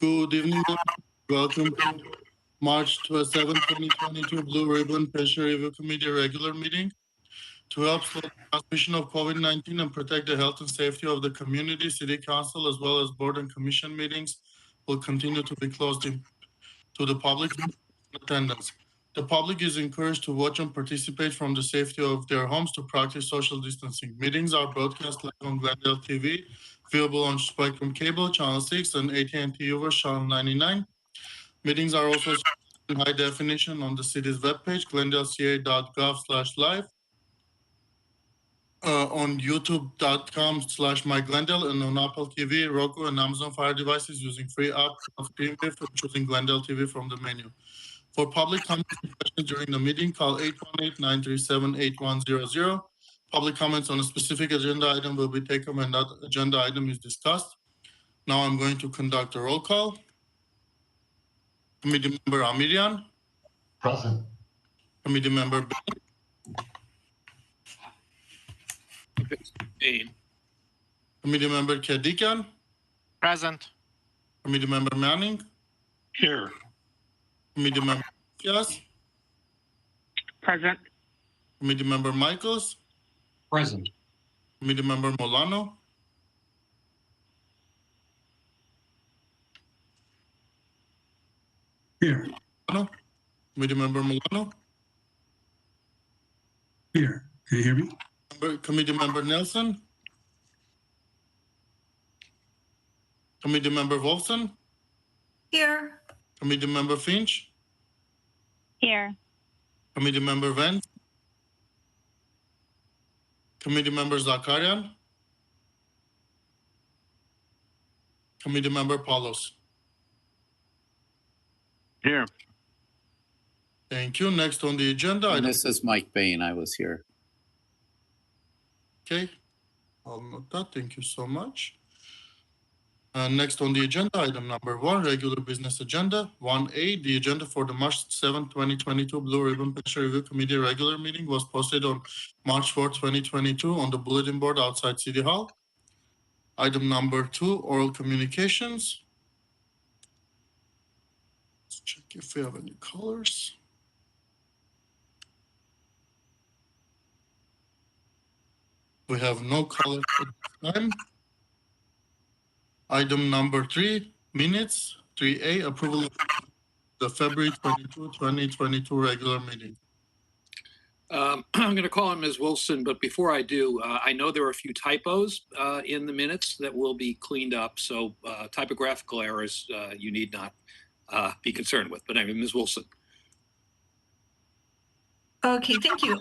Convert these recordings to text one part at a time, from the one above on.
Good evening. Welcome to March 7, 2022 Blue Ribbon Pressure Review Committee regular meeting. To help slow the transmission of COVID-19 and protect the health and safety of the community, City Council, as well as board and commission meetings will continue to be closed to the public attendance. The public is encouraged to watch and participate from the safety of their homes to practice social distancing. Meetings are broadcast live on Glendale TV, viewable on Spectrum Cable, Channel 6, and AT&T Uverse, Channel 99. Meetings are also in high definition on the city's webpage, glendaleca.gov/live, on youtube.com/myglendale, and on Apple TV, Roku, and Amazon Fire devices using free app Screenwave for choosing Glendale TV from the menu. For public comments and questions during the meeting, call 818-937-8100. Public comments on a specific agenda item will be taken when that agenda item is discussed. Now I'm going to conduct a roll call. Committee Member Amirian. Present. Committee Member Bain. Committee Member Kedikan. Present. Committee Member Manning. Here. Committee Member Yes. Present. Committee Member Michaels. Present. Committee Member Molano. Here. Committee Member Molano. Here. Can you hear me? Committee Member Nelson. Committee Member Wolfson. Here. Committee Member Finch. Here. Committee Member Vance. Committee Member Zakarian. Committee Member Paulos. Here. Thank you. Next on the agenda. And this is Mike Bain. I was here. Okay, I'll note that. Thank you so much. Next on the agenda, item number 1, regular business agenda. 1A, the agenda for the March 7, 2022 Blue Ribbon Pressure Review Committee regular meeting was posted on March 4, 2022 on the bulletin board outside City Hall. Item number 2, oral communications. Let's check if we have any callers. We have no callers at this time. Item number 3, minutes. 3A, approval of the February 22, 2022 regular meeting. I'm going to call on Ms. Wilson, but before I do, I know there are a few typos in the minutes that will be cleaned up. So typographical errors you need not be concerned with. But anyway, Ms. Wilson. Okay, thank you.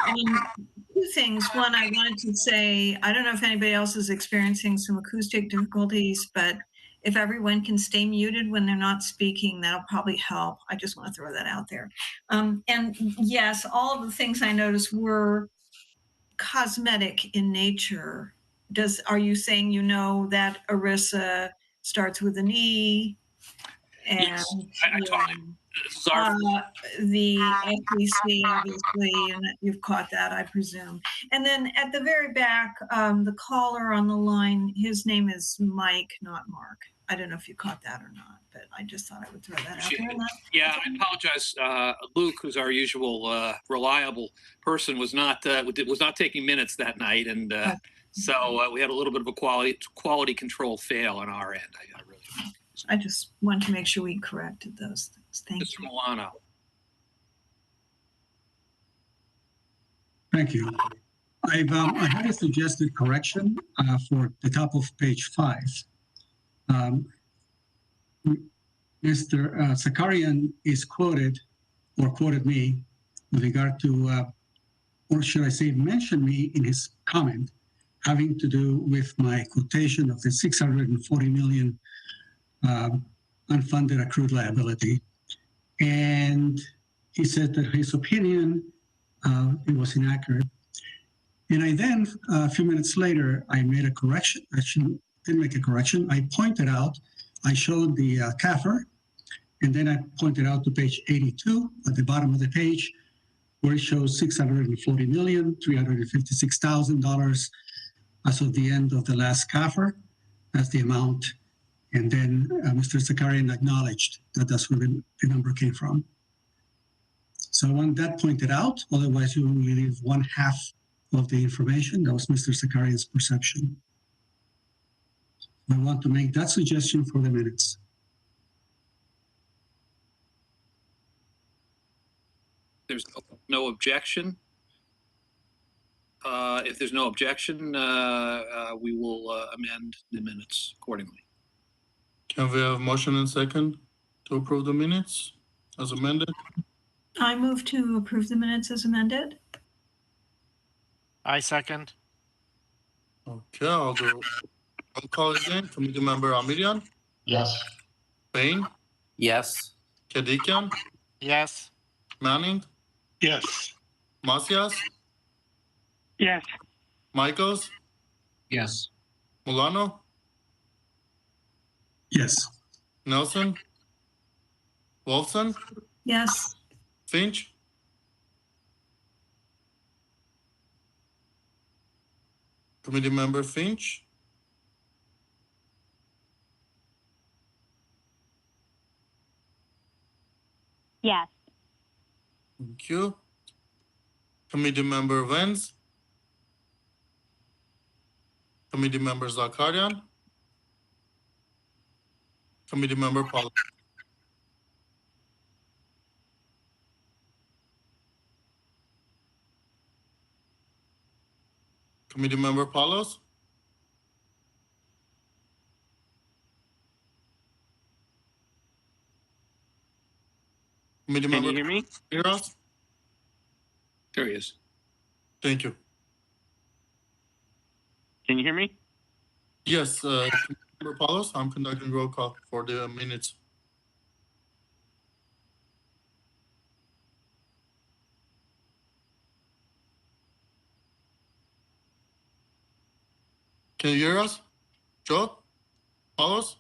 Two things. One, I wanted to say, I don't know if anybody else is experiencing some acoustic difficulties, but if everyone can stay muted when they're not speaking, that'll probably help. I just want to throw that out there. And yes, all of the things I noticed were cosmetic in nature. Are you saying you know that ERISA starts with an E? And Yes, I totally. The FEC, obviously, and you've caught that, I presume. And then at the very back, the caller on the line, his name is Mike, not Mark. I don't know if you caught that or not, but I just thought I would throw that out there. Yeah, I apologize. Luke, who's our usual reliable person, was not taking minutes that night, and so we had a little bit of a quality control fail on our end. I just wanted to make sure we corrected those things. Thank Mr. you. Milano. Thank you. I had a suggested correction for the top of page 5. Mr. Zakarian is quoted me with regard to, or should I say, mentioned me in his comment having to do with my quotation of the $640 million unfunded accrued liability. And he said that his opinion, it was inaccurate. And I then, a few minutes later, I made a correction. Actually, didn't make a correction. I pointed out, I showed the CAFR, and then I pointed out to page 82 at the bottom of the page, where it shows $640,356,000 as of the end of the last CAFR. That's the amount And then Mr. Zakarian acknowledged that that's where the number came from. So I want that pointed out, otherwise you only leave one half of the information. That was Mr. Zakarian's perception. I want to make that suggestion for the minutes. There's no objection. If there's no objection, we will amend the minutes accordingly. Can we have a motion and second to approve the minutes as amended? I move to approve the minutes as amended. I second. Okay, I'll do roll call again. Committee member Amirian, Yes. Payne, Yes. Kadikian, Yes. Manning, Yes. Macias, Yes. Michaels, Yes. Mulano, Yes. Nelson, Wolfson, Yes. Finch, committee member Finch, Yes. thank you. Committee member Vance, committee member Zakarian, committee member Paul. Committee member Palos, committee Can member you hear me? Miras, There he is. thank you. Can you hear me? Yes, Committee member Palos, I'm conducting roll call for the minutes. Can you hear us? Joe? Palos?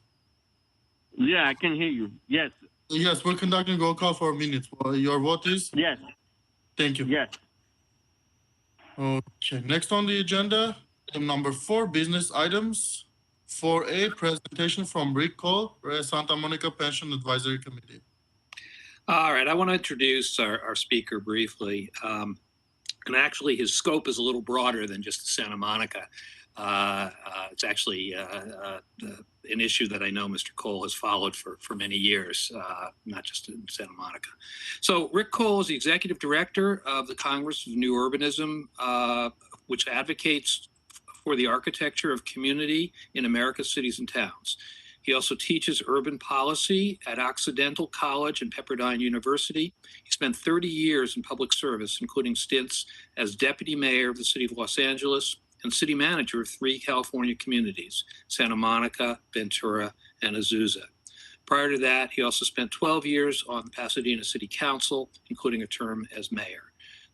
Yeah, I can hear you. Yes, Yes, we're conducting roll call for minutes. Your vote is? yes, Thank you. yes. Okay, next on the agenda, item number 4, business items. 4A, presentation from Rick Cole, Santa Monica Pension Advisory Committee. All right, I want to introduce our speaker briefly. And actually, his scope is a little broader than just Santa Monica. It's actually an issue that I know Mr. Cole has followed for many years, not just in Santa Monica. So Rick Cole is the executive director of the Congress of New Urbanism, which advocates for the architecture of community in America's cities and towns. He also teaches urban policy at Occidental College and Pepperdine University. He spent 30 years in public service, including stints as deputy mayor of the city of Los Angeles and city manager of 3 California communities, Santa Monica, Ventura, and Azusa. Prior to that, he also spent 12 years on the Pasadena City Council, including a term as mayor.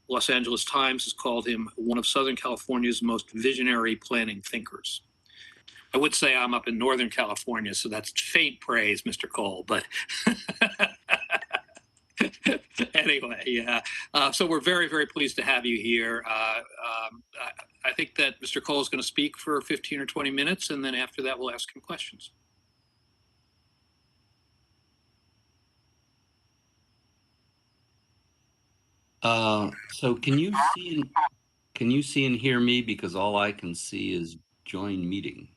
The Los Angeles Times has called him one of Southern California's most visionary planning thinkers. I would say I'm up in Northern California, so that's faint praise, Mr. Cole, but anyway, yeah. So we're very, very pleased to have you here. I think that Mr. Cole is going to speak for 15 or 20 minutes, and then after that, we'll ask him questions. So can you see and hear me? Because all I can see is join meeting.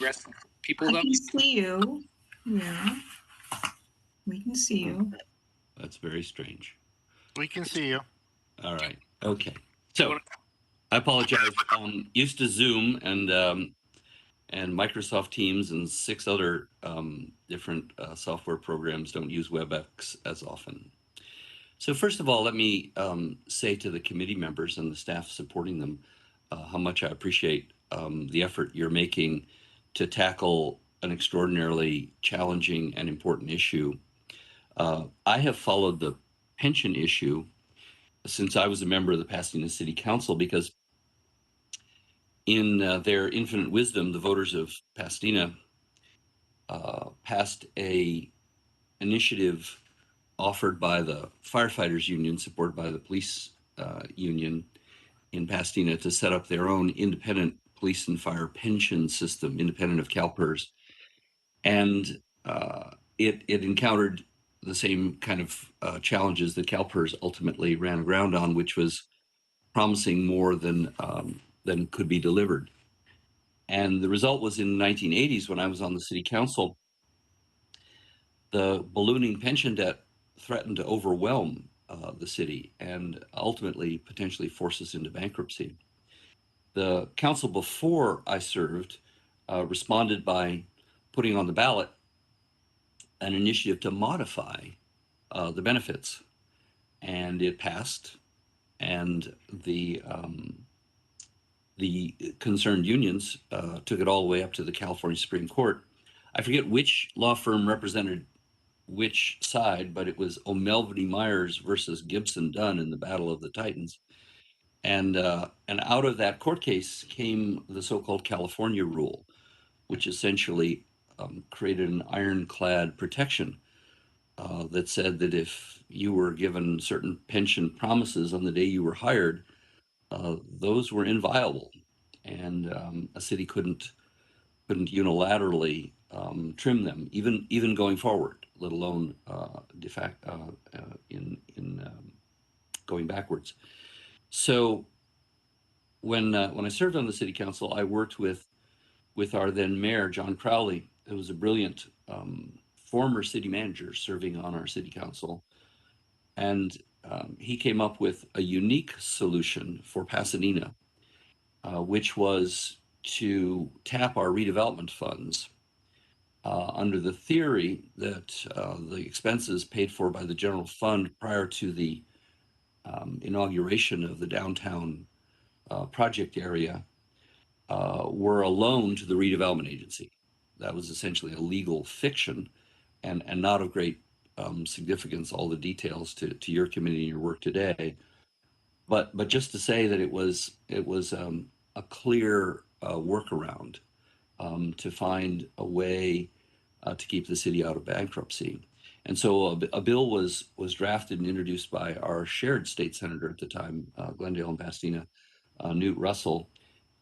Rest people I though? can see you. Yeah. We can see you. That's very strange. We can see you. All right. Okay. So I apologize. Used to Zoom and Microsoft Teams and 6 other different software programs don't use WebEx as often. So first of all, let me say to the committee members and the staff supporting them how much I appreciate the effort you're making to tackle an extraordinarily challenging and important issue. I have followed the pension issue since I was a member of the Pasadena City Council, because in their infinite wisdom, the voters of Pasadena passed a initiative offered by the firefighters union, supported by the police union in Pasadena, to set up their own independent police and fire pension system, independent of CalPERS. And it encountered the same kind of challenges that CalPERS ultimately ran aground on, which was promising more than could be delivered. And the result was in the 1980s, when I was on the city council, the ballooning pension debt threatened to overwhelm the city and ultimately potentially force us into bankruptcy. The council before I served responded by putting on the ballot an initiative to modify the benefits, and it passed. And the concerned unions took it all the way up to the California Supreme Court. I forget which law firm represented which side, but it was O'Melveny Myers versus Gibson Dunn in the Battle of the Titans. And out of that court case came the so-called California rule, which essentially created an ironclad protection that said that if you were given certain pension promises on the day you were hired, those were inviolable, and a city couldn't unilaterally trim them, even going forward, let alone de facto in going backwards. So when I served on the city council, I worked with our then mayor, John Crowley, who was a brilliant former city manager serving on our city council. And he came up with a unique solution for Pasadena, which was to tap our redevelopment funds under the theory that the expenses paid for by the general fund prior to the inauguration of the downtown project area were a loan to the redevelopment agency. That was essentially a legal fiction and not of great significance, all the details to your committee and your work today. But just to say that it was a clear workaround to find a way to keep the city out of bankruptcy. And so a bill was drafted and introduced by our shared state senator at the time, Glendale and Pasadena, Newt Russell.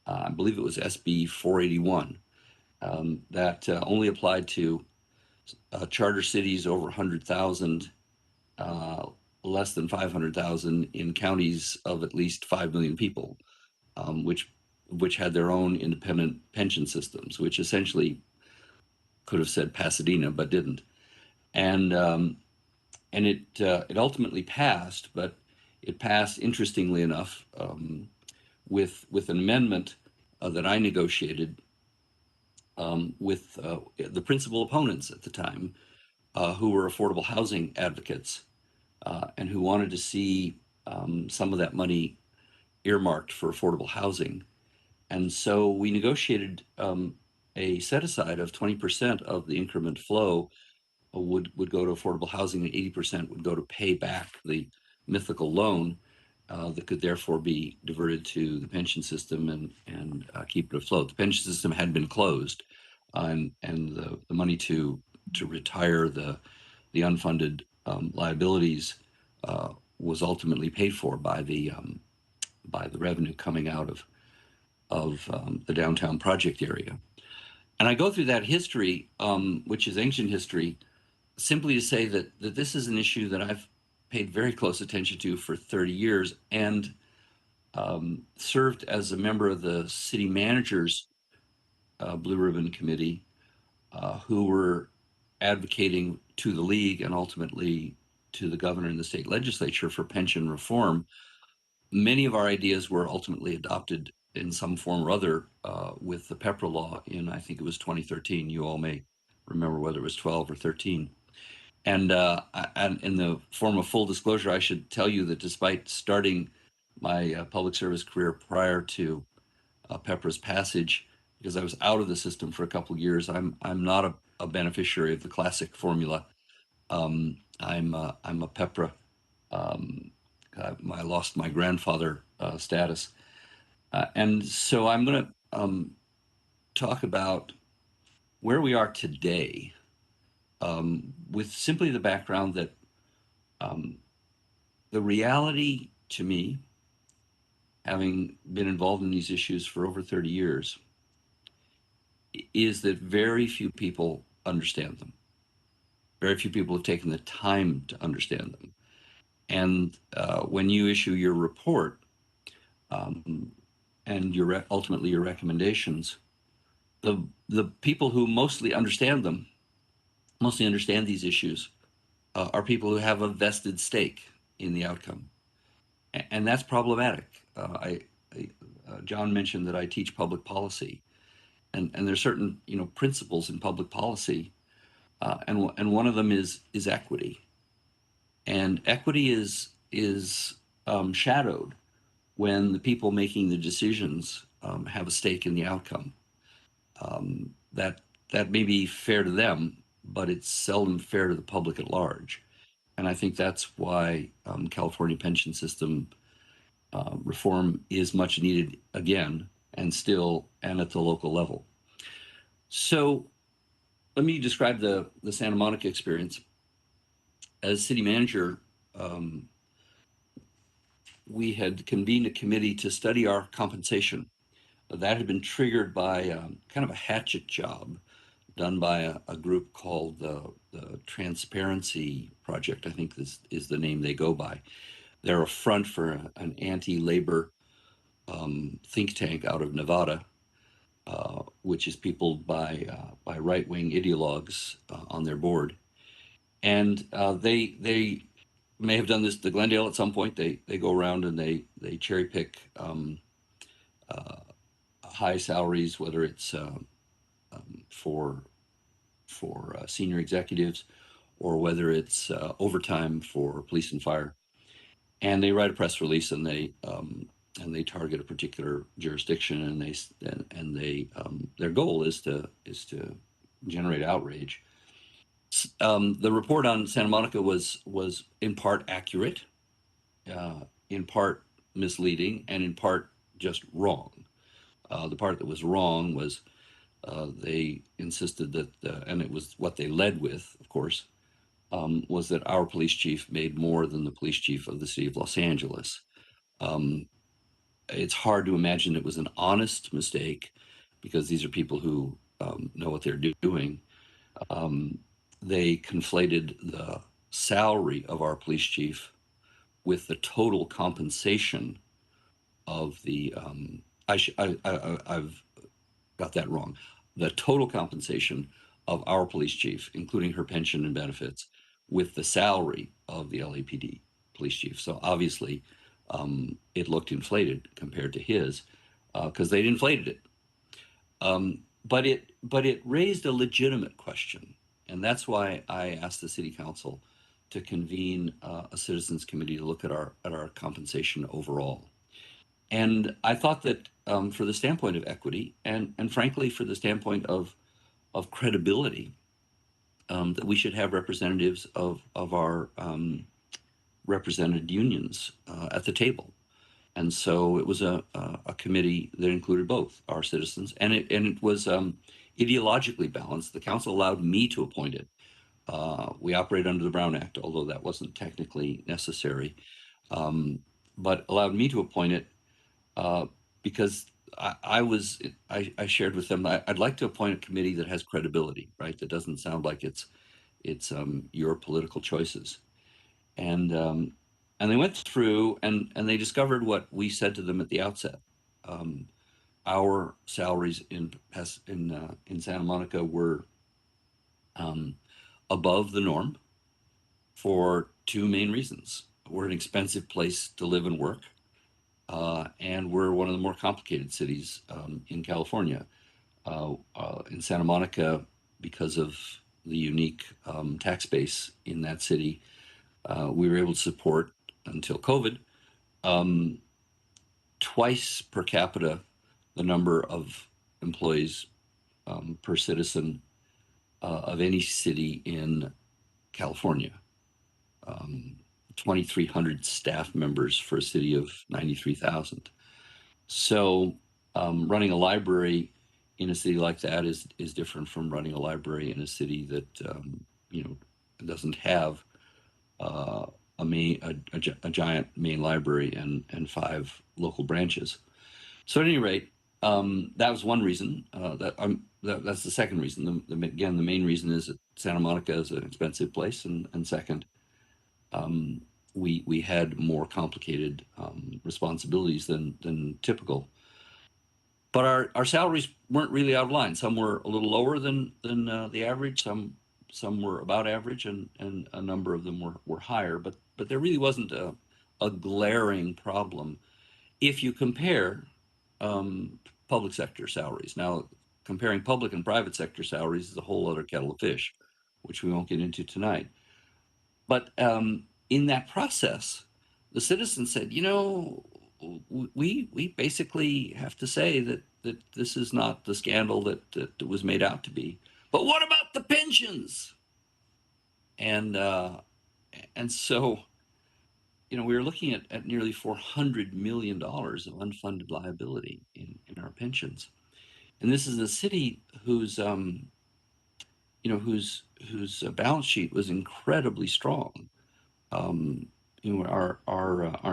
I believe it was SB 481, that only applied to charter cities over 100,000, less than 500,000 in counties of at least 5 million people, which had their own independent pension systems, which essentially could have said Pasadena, but didn't. And it ultimately passed, but it passed, interestingly enough, with an amendment that I negotiated with the principal opponents at the time, who were affordable housing advocates and who wanted to see some of that money earmarked for affordable housing. And so we negotiated a set aside of 20% of the increment flow would go to affordable housing, and 80% would go to pay back the mythical loan that could therefore be diverted to the pension system and keep it afloat. The pension system had been closed, and the money to retire the unfunded liabilities was ultimately paid for by the revenue coming out of the downtown project area. And I go through that history, which is ancient history, simply to say that this is an issue that I've paid very close attention to for 30 years and served as a member of the city managers Blue Ribbon Committee, who were advocating to the league and ultimately to the governor and the state legislature for pension reform. Many of our ideas were ultimately adopted in some form or other with the PEPRA law in, I think it was 2013. You all may remember whether it was 12 or 13. And in the form of full disclosure, I should tell you that despite starting my public service career prior to PEPRA's passage, because I was out of the system for a couple of years, I'm not a beneficiary of the classic formula. I'm a PEPRA. I lost my grandfather status. And so I'm going to talk about where we are today with simply the background that the reality to me having been involved in these issues for over 30 years, is that very few people understand them. Very few people have taken the time to understand them. And when you issue your report and ultimately your recommendations, the people who mostly understand them, mostly understand these issues, are people who have a vested stake in the outcome. And that's problematic. John mentioned that I teach public policy, and there's certain principles in public policy, and one of them is equity. And equity is shadowed when the people making the decisions have a stake in the outcome. That may be fair to them, but it's seldom fair to the public at large. And I think that's why California pension system reform is much needed again, and at the local level. So let me describe the Santa Monica experience. As city manager, we had convened a committee to study our compensation. That had been triggered by kind of a hatchet job done by a group called the Transparency Project, I think this is the name they go by. They're a front for an anti-labor think tank out of Nevada, which is peopled by right-wing ideologues on their board. And they may have done this to Glendale at some point. They go around and they cherry pick high salaries, whether it's for senior executives or whether it's overtime for police and fire. And they write a press release and they target a particular jurisdiction, and they their goal is to generate outrage. The report on Santa Monica was in part accurate, in part misleading, and in part just wrong. The part that was wrong was they insisted that, and it was what they led with, of course, was that our police chief made more than the police chief of the city of Los Angeles. It's hard to imagine it was an honest mistake, because these are people who know what they're doing. They conflated the salary of our police chief with the total compensation of the, I've got that wrong. The total compensation of our police chief, including her pension and benefits, with the salary of the LAPD police chief. So obviously, it looked inflated compared to his, because they'd inflated it. But it raised a legitimate question, and that's why I asked the city council to convene a citizens committee to look at our compensation overall. And I thought that for the standpoint of equity, and frankly for the standpoint of credibility, that we should have representatives of our represented unions at the table. And so it was a committee that included both our citizens, and it was ideologically balanced. The council allowed me to appoint it. We operate under the Brown Act, although that wasn't technically necessary, but allowed me to appoint it because I shared with them, I'd like to appoint a committee that has credibility, right? That doesn't sound like it's your political choices. And they went through and they discovered what we said to them at the outset. Our salaries in Santa Monica were above the norm for two main reasons. We're an expensive place to live and work, and we're one of the more complicated cities in California. In Santa Monica, because of the unique tax base in that city, we were able to support, until COVID, twice per capita the number of employees per citizen of any city in California. 2,300 staff members for a city of 93,000. So running a library in a city like that is different from running a library in a city that doesn't have a a giant main library and 5 local branches. So at any rate, that was one reason. That's the second reason. Again, the main reason is that Santa Monica is an expensive place, and second, we had more complicated responsibilities than typical. But our salaries weren't really out of line. Some were a little lower than the average. Some were about average, and a number of them were higher. But there really wasn't a glaring problem if you compare public sector salaries. Now, comparing public and private sector salaries is a whole other kettle of fish, which we won't get into tonight. But in that process, the citizens said, we basically have to say that this is not the scandal that was made out to be. But what about the pensions? And so, we were looking at nearly $400 million of unfunded liability in our pensions. And this is a city whose balance sheet was incredibly strong. Our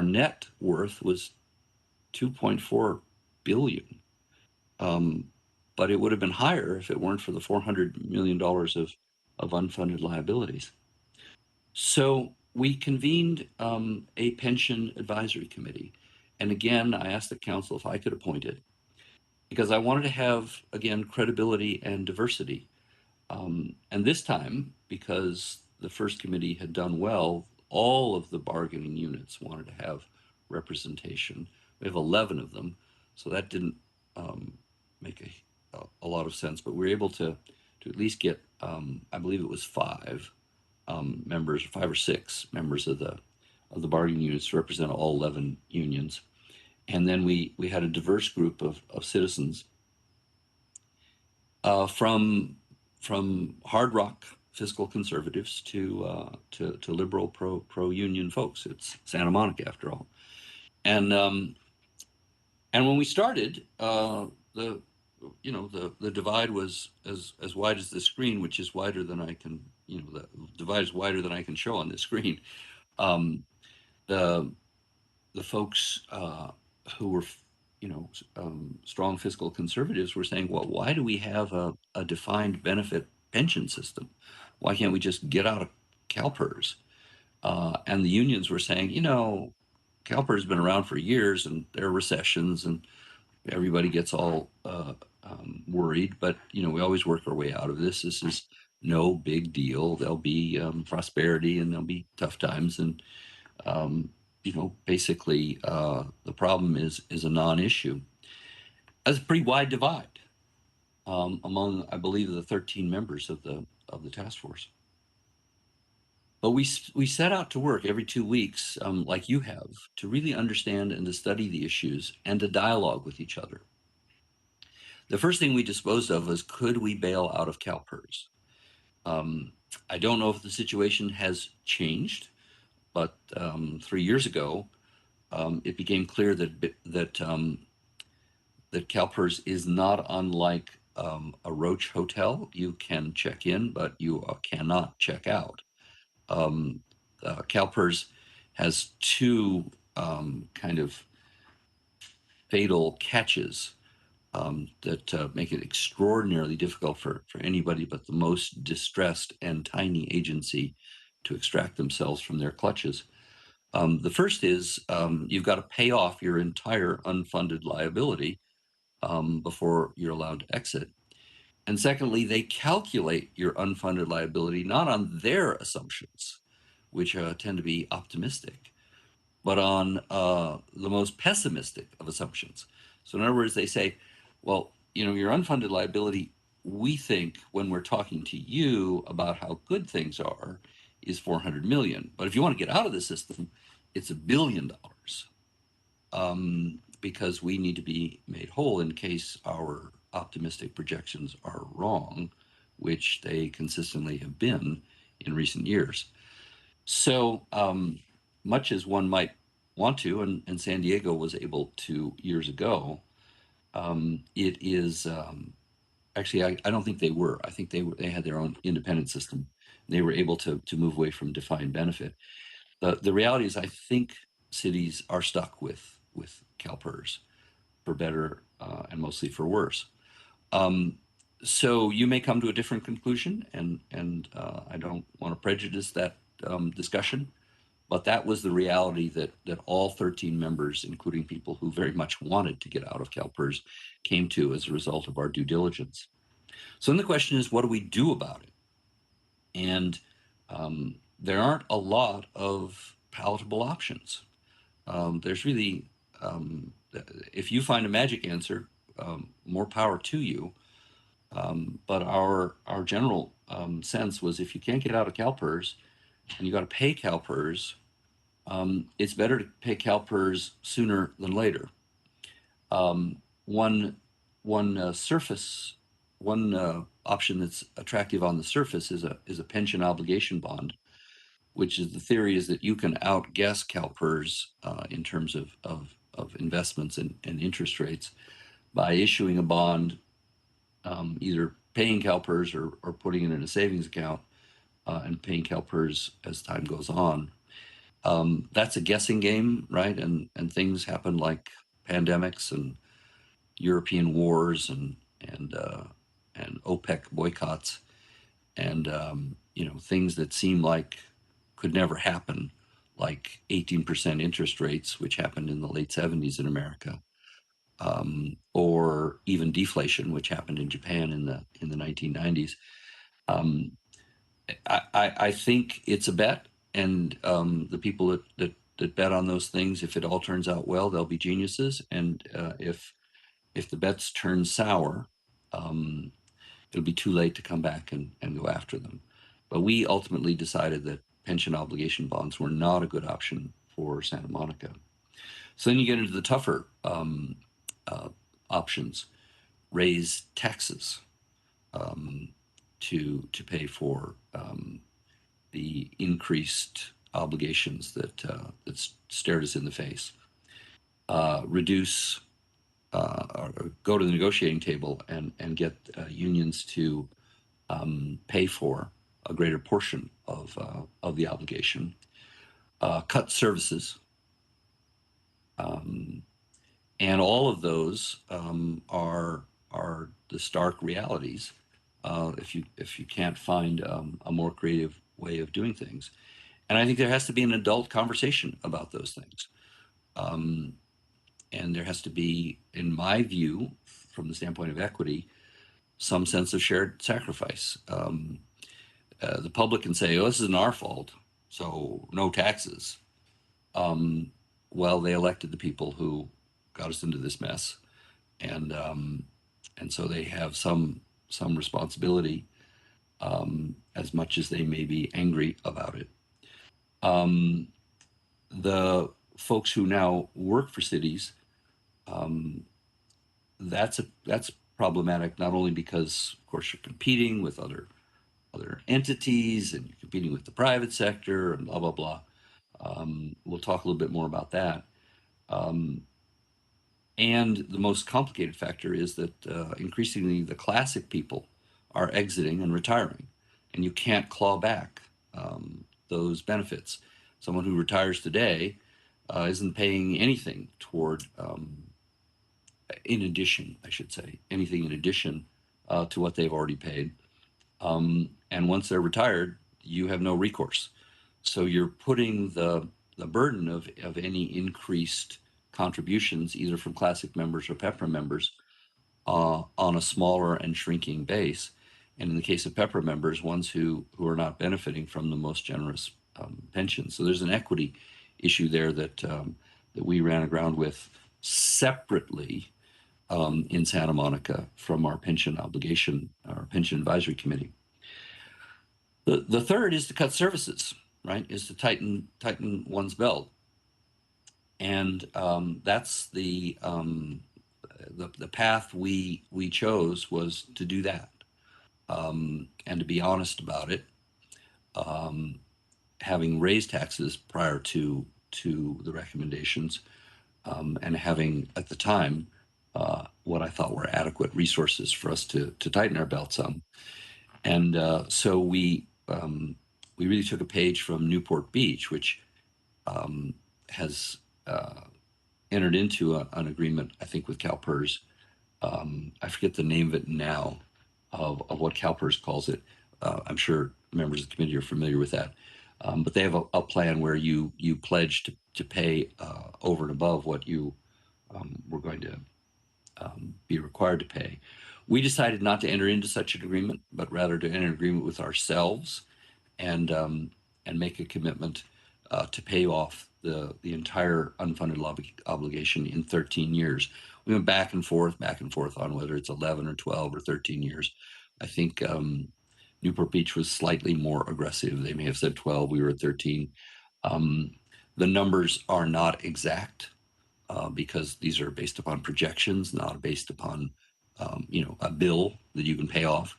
net worth was $2.4 billion. But it would have been higher if it weren't for the $400 million of unfunded liabilities. So we convened a pension advisory committee. And again, I asked the council if I could appoint it, because I wanted to have, again, credibility and diversity. And this time, because the first committee had done well, all of the bargaining units wanted to have representation. We have 11 of them, so that didn't make a lot of sense, but we were able to at least get, I believe it was 5 members, 5 or 6 members of the bargaining units to represent all 11 unions. And then we had a diverse group of citizens from hard rock fiscal conservatives to liberal pro union folks. It's Santa Monica after all. And when we started, the divide was as wide as the screen, which is wider than I can, the divide is wider than I can show on this screen. The folks who were, strong fiscal conservatives were saying, well, why do we have a defined benefit pension system? Why can't we just get out of CalPERS? And the unions were saying, CalPERS has been around for years, and there are recessions, and everybody gets all worried, but we always work our way out of this. This is no big deal. There'll be prosperity, and there'll be tough times, and basically the problem is a non-issue. That's a pretty wide divide among, I believe, the 13 members of the task force. But we set out to work every 2 weeks, like you have, to really understand and to study the issues and to dialogue with each other. The first thing we disposed of was, could we bail out of CalPERS? I don't know if the situation has changed, but 3 years ago, it became clear that CalPERS is not unlike a Roach hotel. You can check in, but you cannot check out. CalPERS has 2 kind of fatal catches that make it extraordinarily difficult for anybody but the most distressed and tiny agency to extract themselves from their clutches. The first is you've got to pay off your entire unfunded liability before you're allowed to exit. And secondly, they calculate your unfunded liability not on their assumptions, which tend to be optimistic, but on the most pessimistic of assumptions. So in other words, they say, well, your unfunded liability, we think when we're talking to you about how good things are, is $400 million. But if you want to get out of the system, it's $1 billion, because we need to be made whole in case our optimistic projections are wrong, which they consistently have been in recent years. So much as one might want to, and San Diego was able to years ago, it is actually, I don't think they were. I think they had their own independent system. They were able to move away from defined benefit. The reality is, I think cities are stuck with CalPERS, for better and mostly for worse. So you may come to a different conclusion, and I don't want to prejudice that discussion, but that was the reality that all 13 members, including people who very much wanted to get out of CalPERS, came to as a result of our due diligence. So then the question is, what do we do about it? And there aren't a lot of palatable options. There's really, if you find a magic answer, more power to you. But our general sense was, if you can't get out of CalPERS and you got to pay CalPERS, it's better to pay CalPERS sooner than later. One option that's attractive on the surface is a pension obligation bond, which is, the theory is that you can outguess CalPERS in terms of investments and interest rates by issuing a bond, either paying CalPERS or putting it in a savings account and paying CalPERS as time goes on. That's a guessing game, right? And things happen like pandemics and European wars and OPEC boycotts and things that seem like could never happen, like 18% interest rates, which happened in the late 70s in America, or even deflation, which happened in Japan in the 1990s. I think it's a bet, and the people that bet on those things, if it all turns out well, they'll be geniuses. And if the bets turn sour, it'll be too late to come back and go after them. But we ultimately decided that pension obligation bonds were not a good option for Santa Monica. So then you get into the tougher options: raise taxes to pay for the increased obligations that stared us in the face. Reduce or go to the negotiating table and get unions to pay for a greater portion of the obligation. Cut services. And all of those are the stark realities if you can't find a more creative way of doing things. And I think there has to be an adult conversation about those things. And there has to be, in my view, from the standpoint of equity, some sense of shared sacrifice. The public can say, oh, this isn't our fault, so no taxes. Well, they elected the people who got us into this mess. And so they have some responsibility, as much as they may be angry about it. The folks who now work for cities, that's problematic, not only because, of course, you're competing with other entities and you're competing with the private sector and blah, blah, blah. We'll talk a little bit more about that. And the most complicated factor is that increasingly the classic people are exiting and retiring, and you can't claw back those benefits. Someone who retires today isn't paying anything toward, in addition, I should say, anything in addition to what they've already paid. And once they're retired, you have no recourse. So you're putting the burden of any increased contributions, either from classic members or PEPRA members, on a smaller and shrinking base. And in the case of PEPRA members, ones who are not benefiting from the most generous pensions. So there's an equity issue there that we ran aground with separately in Santa Monica from our pension advisory committee. The third is to cut services, right? Is to tighten one's belt. And that's the path we chose, was to do that, and to be honest about it. Having raised taxes prior to the recommendations, and having at the time what I thought were adequate resources for us to tighten our belt some. And so we really took a page from Newport Beach, which has entered into an agreement, I think, with CalPERS. I forget the name of it now, of what CalPERS calls it. I'm sure members of the committee are familiar with that. But they have a plan where you pledge to pay over and above what you were going to be required to pay. We decided not to enter into such an agreement, but rather to enter an agreement with ourselves and make a commitment to pay off the entire unfunded obligation in 13 years. We went back and forth on whether it's 11 or 12 or 13 years. I think Newport Beach was slightly more aggressive. They may have said 12, we were at 13. The numbers are not exact because these are based upon projections, not based upon a bill that you can pay off,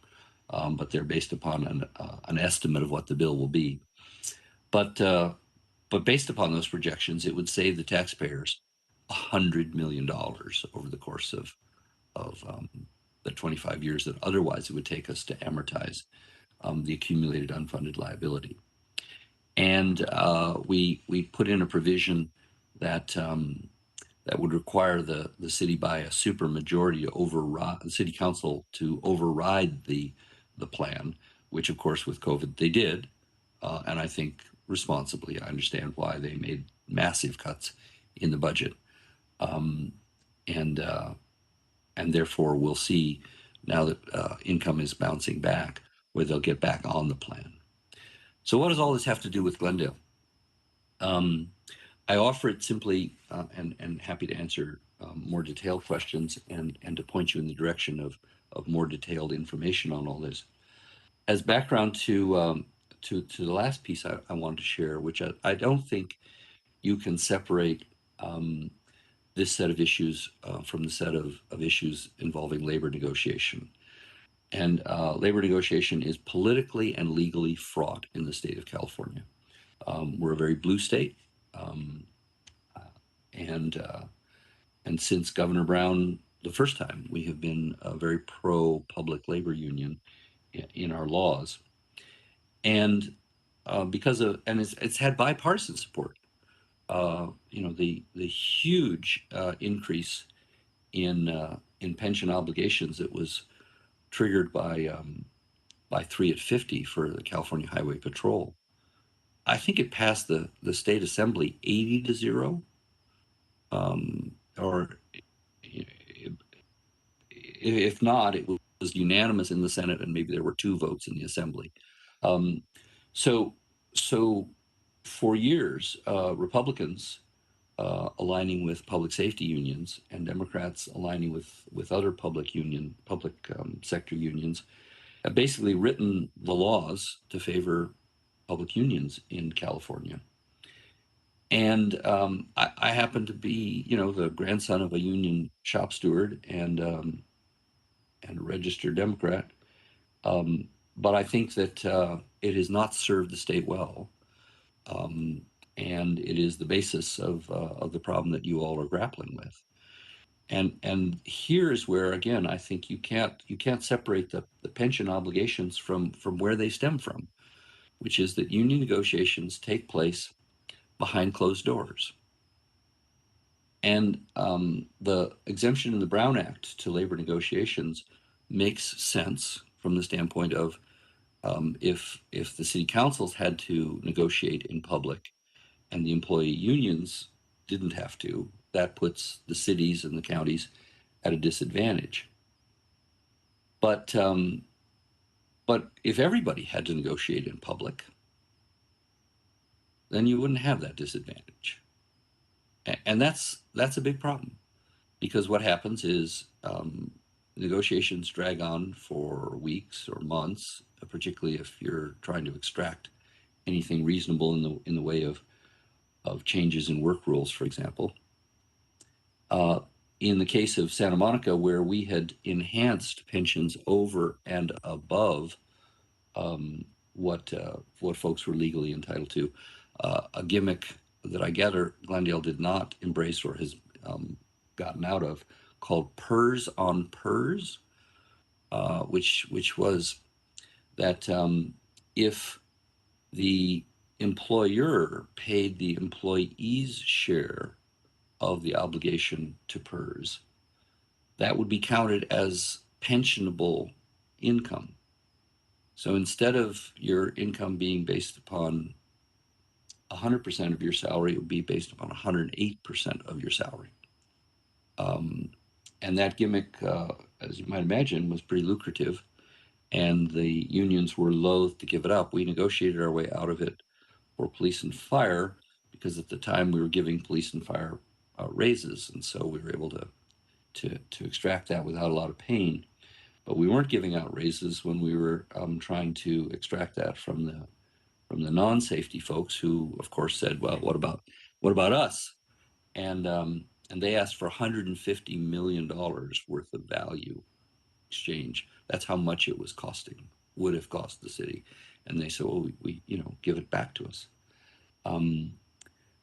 but they're based upon an estimate of what the bill will be. But based upon those projections, it would save the taxpayers $100 million over the course of the 25 years that otherwise it would take us to amortize the accumulated unfunded liability. And we put in a provision that would require the city by a super majority to override the city council to override the plan, which of course with COVID they did, and I think responsibly. I understand why they made massive cuts in the budget, and therefore we'll see now that income is bouncing back where they'll get back on the plan. So what does all this have to do with Glendale? I offer it simply, and happy to answer more detailed questions and to point you in the direction of more detailed information on all this. As background to the last piece I wanted to share, which I don't think you can separate this set of issues from the set of issues involving labor negotiation. And labor negotiation is politically and legally fraught in the state of California. We're a very blue state. And since Governor Brown, the first time, we have been a very pro-public labor union in our laws. And it's had bipartisan support. The huge increase in pension obligations that was triggered by 3 at 50 for the California Highway Patrol. I think it passed the state assembly 80-0. Or if not, it was unanimous in the Senate, and maybe there were 2 votes in the Assembly. So for years, Republicans aligning with public safety unions and Democrats aligning with other public sector unions have basically written the laws to favor public unions in California. And I happen to be, the grandson of a union shop steward and a registered Democrat. But I think that it has not served the state well, and it is the basis of the problem that you all are grappling with. And here's where, again, I think you can't separate the pension obligations from where they stem from, which is that union negotiations take place behind closed doors. And the exemption in the Brown Act to labor negotiations makes sense from the standpoint of if the city councils had to negotiate in public and the employee unions didn't have to, that puts the cities and the counties at a disadvantage. But if everybody had to negotiate in public, then you wouldn't have that disadvantage. And that's a big problem, because what happens is negotiations drag on for weeks or months, particularly if you're trying to extract anything reasonable in the way of changes in work rules, for example. In the case of Santa Monica, where we had enhanced pensions over and above what folks were legally entitled to, a gimmick that I gather Glendale did not embrace or has gotten out of, called PERS on PERS, which was that if the employer paid the employee's share of the obligation to PERS, that would be counted as pensionable income. So instead of your income being based upon 100% of your salary, it would be based upon 108% of your salary. And that gimmick, as you might imagine, was pretty lucrative, and the unions were loath to give it up. We negotiated our way out of it for police and fire, because at the time we were giving police and fire raises, and so we were able to extract that without a lot of pain. But we weren't giving out raises when we were trying to extract that from the non-safety folks, who of course said, well, what about us? And they asked for $150 million worth of value exchange. That's how much it was costing, would have cost the city. And they said, well, we give it back to us.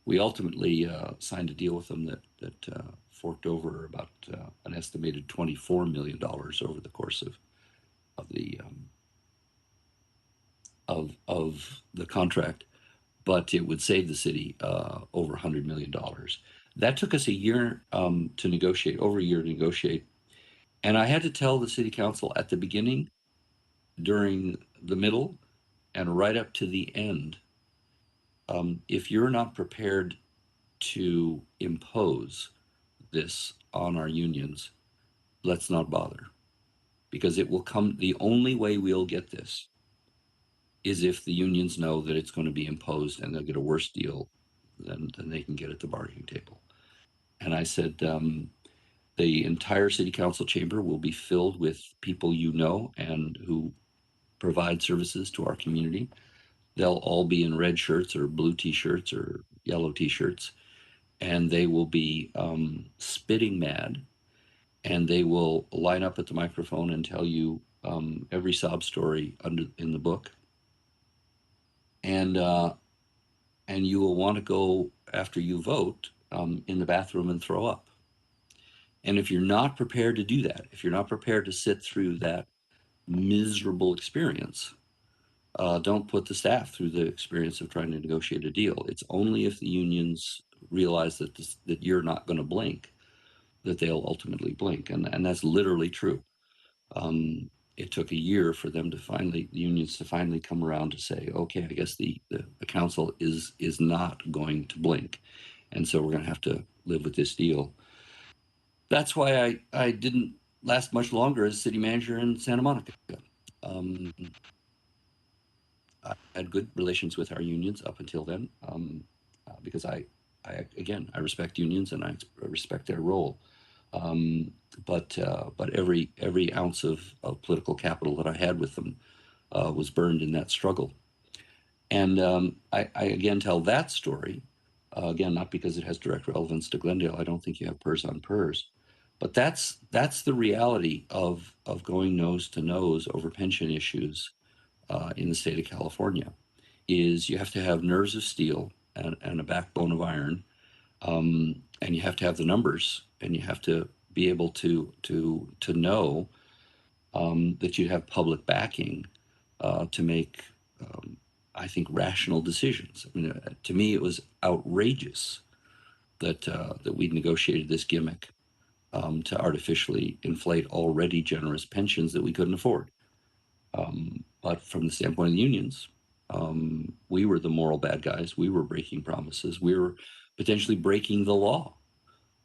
We ultimately signed a deal with them that forked over about an estimated $24 million over the course of the contract, but it would save the city over $100 million. That took us a year to negotiate, over a year to negotiate. And I had to tell the city council at the beginning, during the middle, and right up to the end, if you're not prepared to impose this on our unions, let's not bother, because it will come. The only way we'll get this is if the unions know that it's going to be imposed, and they'll get a worse deal than they can get at the bargaining table. And I said, the entire city council chamber will be filled with people you know and who provide services to our community. They'll all be in red shirts or blue t-shirts or yellow t-shirts, and they will be spitting mad, and they will line up at the microphone and tell you every sob story in the book. And you will want to go, after you vote, in the bathroom and throw up. And if you're not prepared to do that, if you're not prepared to sit through that miserable experience, don't put the staff through the experience of trying to negotiate a deal. It's only if the unions realize that you're not going to blink that they'll ultimately blink, and that's literally true. It took a year for them to the unions to finally come around to say, okay, I guess the council is not going to blink, and so we're going to have to live with this deal. That's why I didn't last much longer as city manager in Santa Monica. I had good relations with our unions up until then, because I respect unions and I respect their role. But every ounce of political capital that I had with them was burned in that struggle. And I again tell that story, again, not because it has direct relevance to Glendale. I don't think you have PERS on PERS. But that's the reality of going nose to nose over pension issues in the state of California. Is you have to have nerves of steel and a backbone of iron, and you have to have the numbers, and you have to be able to know that you have public backing to make, I think, rational decisions. I mean, to me, it was outrageous that we negotiated this gimmick to artificially inflate already generous pensions that we couldn't afford. But from the standpoint of the unions, we were the moral bad guys. We were breaking promises. We were potentially breaking the law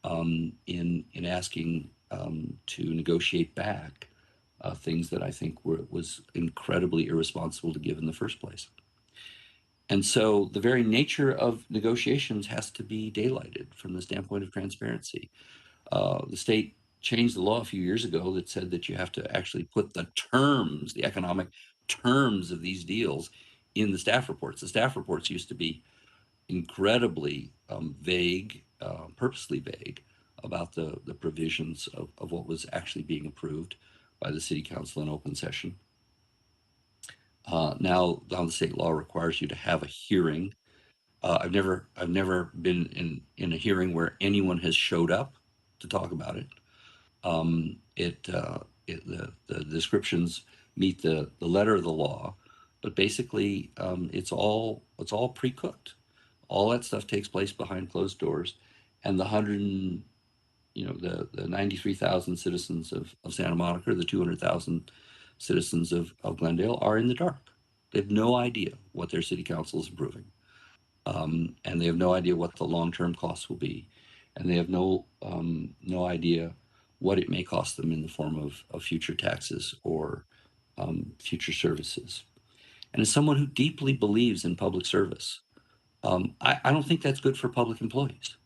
in asking to negotiate back things that I think was incredibly irresponsible to give in the first place. And so the very nature of negotiations has to be daylighted from the standpoint of transparency. The state changed the law a few years ago that said that you have to actually put the terms, the economic terms of these deals in the staff reports. The staff reports used to be incredibly vague, purposely vague, about the provisions of what was actually being approved by the city council in open session. Now the state law requires you to have a hearing. I've never been in a hearing where anyone has showed up to talk about it. The descriptions meet the letter of the law, but basically it's all pre-cooked. All that stuff takes place behind closed doors, and the 93,000 citizens of Santa Monica, the 200,000 citizens of Glendale are in the dark. They have no idea what their city council is approving. And they have no idea what the long-term costs will be. And they have no idea what it may cost them in the form of future taxes or future services. And as someone who deeply believes in public service, I don't think that's good for public employees.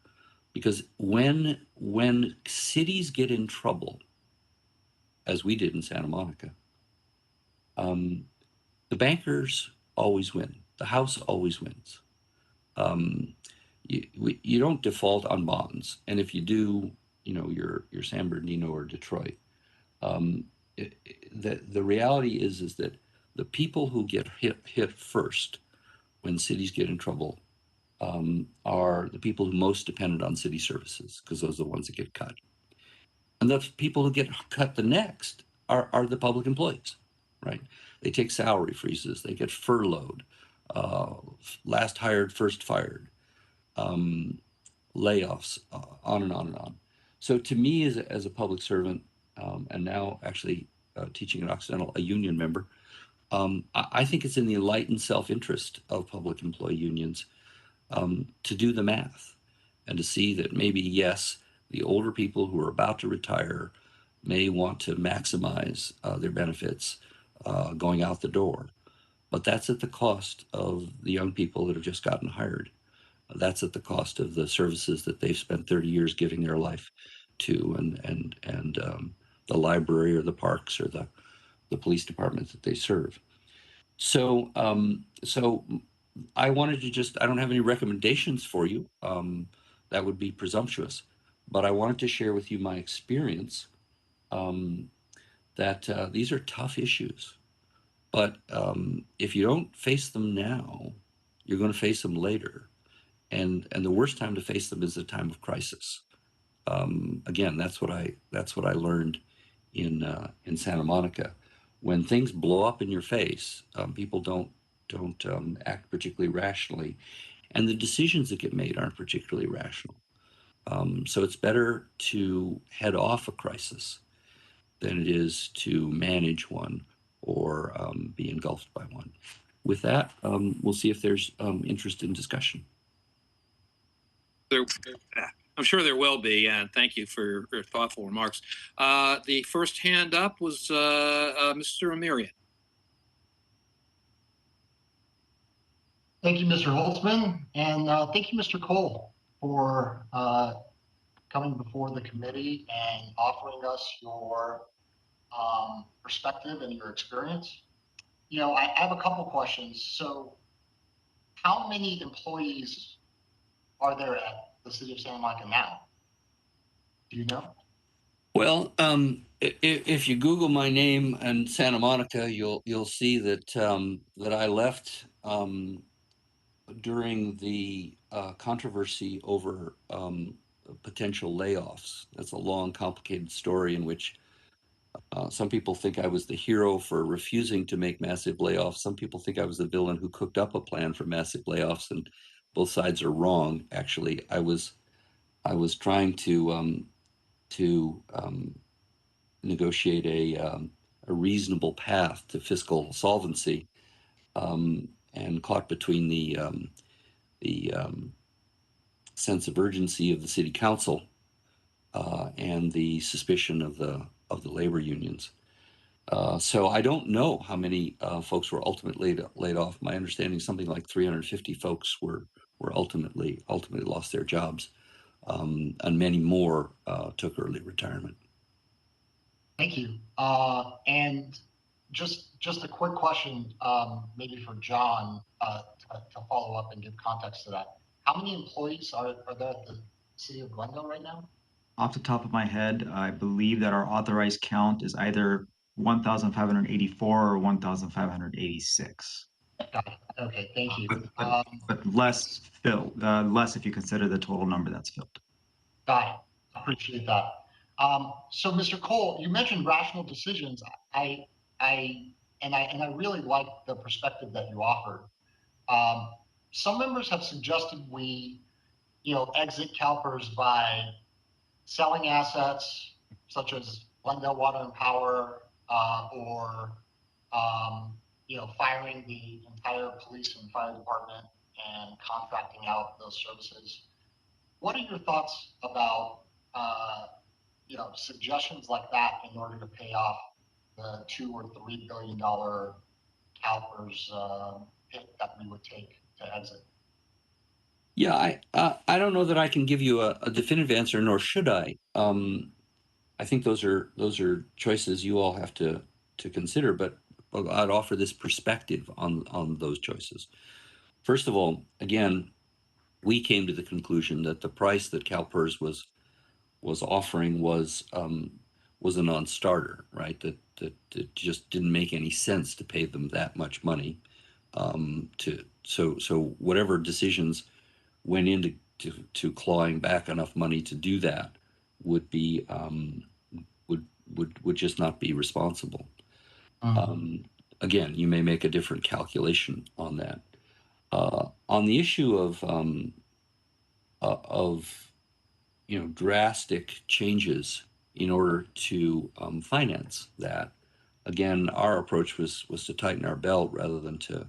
Because when cities get in trouble, as we did in Santa Monica, the bankers always win. The House always wins. You don't default on bonds, and if you do, you're San Bernardino or Detroit. The reality is that the people who get hit first when cities get in trouble are the people who most dependent on city services, because those are the ones that get cut. And the people who get cut the next are the public employees, right? They take salary freezes, they get furloughed, last hired, first fired, layoffs, on and on and on. So to me, as a public servant, and now actually teaching at Occidental, a union member, I think it's in the enlightened self-interest of public employee unions to do the math and to see that maybe, yes, the older people who are about to retire may want to maximize their benefits going out the door. But that's at the cost of the young people that have just gotten hired. That's at the cost of the services that they've spent 30 years giving their life to, and the library or the parks or the police department that they serve. So I wanted to I don't have any recommendations for you. That would be presumptuous, but I wanted to share with you my experience that these are tough issues. But if you don't face them now, you're going to face them later. And the worst time to face them is the time of crisis. Again, that's what I learned in Santa Monica. When things blow up in your face, people don't act particularly rationally, and the decisions that get made aren't particularly rational. So it's better to head off a crisis than it is to manage one or be engulfed by one. With that, we'll see if there's interest in discussion. I'm sure there will be, and thank you for your thoughtful remarks. The first hand up was Mr. Amirian. Thank you, Mr. Holtzman, and thank you, Mr. Cole, for coming before the committee and offering us your perspective and your experience. I have a couple questions. So how many employees are there at the city of Santa Monica now? Do you know? Well, if you Google my name and Santa Monica, you'll see that that I left during the controversy over potential layoffs. That's a long, complicated story in which some people think I was the hero for refusing to make massive layoffs. Some people think I was the villain who cooked up a plan for massive layoffs, and both sides are wrong. Actually, I was trying to negotiate a reasonable path to fiscal solvency, and caught between the sense of urgency of the city council and the suspicion of the labor unions. So I don't know how many folks were ultimately laid off. My understanding is something like 350 folks were ultimately lost their jobs, and many more took early retirement. Thank you. And just a quick question, maybe for John, to follow up and give context to that. How many employees are there at the city of Glendale right now? Off the top of my head, I believe that our authorized count is either 1,584 or 1,586. Got it. Okay, thank you. But less if you consider the total number that's filled. Got it. Appreciate that. So, Mr. Cole, you mentioned rational decisions. I I really like the perspective that you offered. Some members have suggested we, exit CalPERS by selling assets such as Glendale Water and Power, or firing the entire police and fire department and contracting out those services. What are your thoughts about suggestions like that in order to pay off the $2 or $3 billion CalPERS hit that we would take to exit? Yeah, I don't know that I can give you a definitive answer, nor should I. I think those are choices you all have to consider, but I'd offer this perspective on those choices. First of all, again, we came to the conclusion that the price that CalPERS was offering was a non-starter, right? That it just didn't make any sense to pay them that much money. So whatever decisions went into clawing back enough money to do that would be would just not be responsible. Again, you may make a different calculation on that. On the issue of drastic changes in order to finance that, again, our approach was to tighten our belt rather than to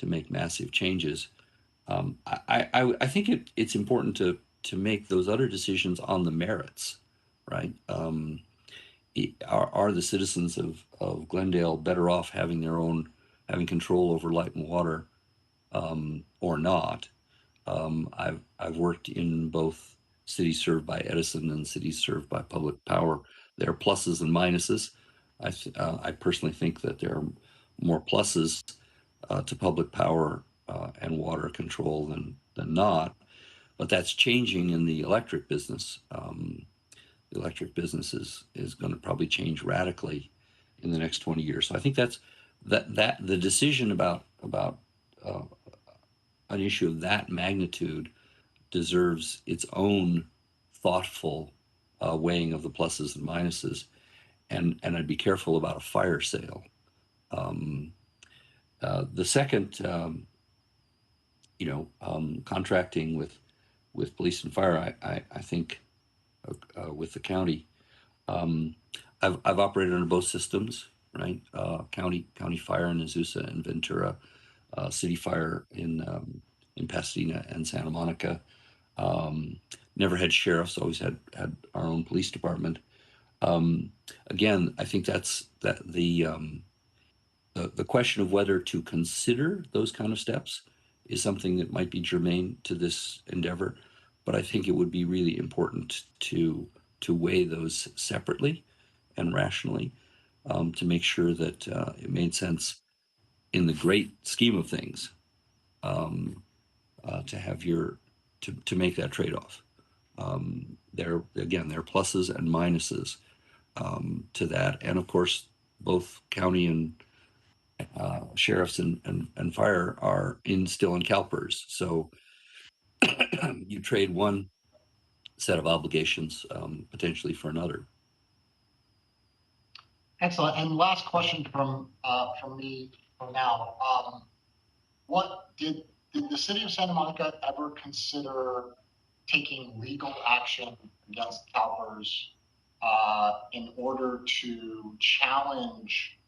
make massive changes. I think it's important to make those other decisions on the merits, right? Are the citizens of Glendale better off having control over light and water, or not? I've worked in both cities served by Edison and cities served by public power. There are pluses and minuses. I personally think that there are more pluses to public power and water control than not, but that's changing in the electric business. The electric business is going to probably change radically in the next 20 years. So I think that the decision about an issue of that magnitude deserves its own thoughtful weighing of the pluses and minuses, and I'd be careful about a fire sale. The second, contracting with police and fire, I think with the county, I've operated under both systems, right? County fire in Azusa and Ventura, city fire in Pasadena and Santa Monica. Never had sheriffs, always had our own police department. Again, I think that's the question of whether to consider those kind of steps is something that might be germane to this endeavor, but I think it would be really important to weigh those separately and rationally, to make sure that it made sense in the great scheme of things, to have to make that trade-off. There are pluses and minuses to that, and of course, both county and sheriffs and fire are still in CalPERS. So you trade one set of obligations potentially for another. Excellent. And last question from me for now. What did the city of Santa Monica ever consider taking legal action against CalPERS in order to challenge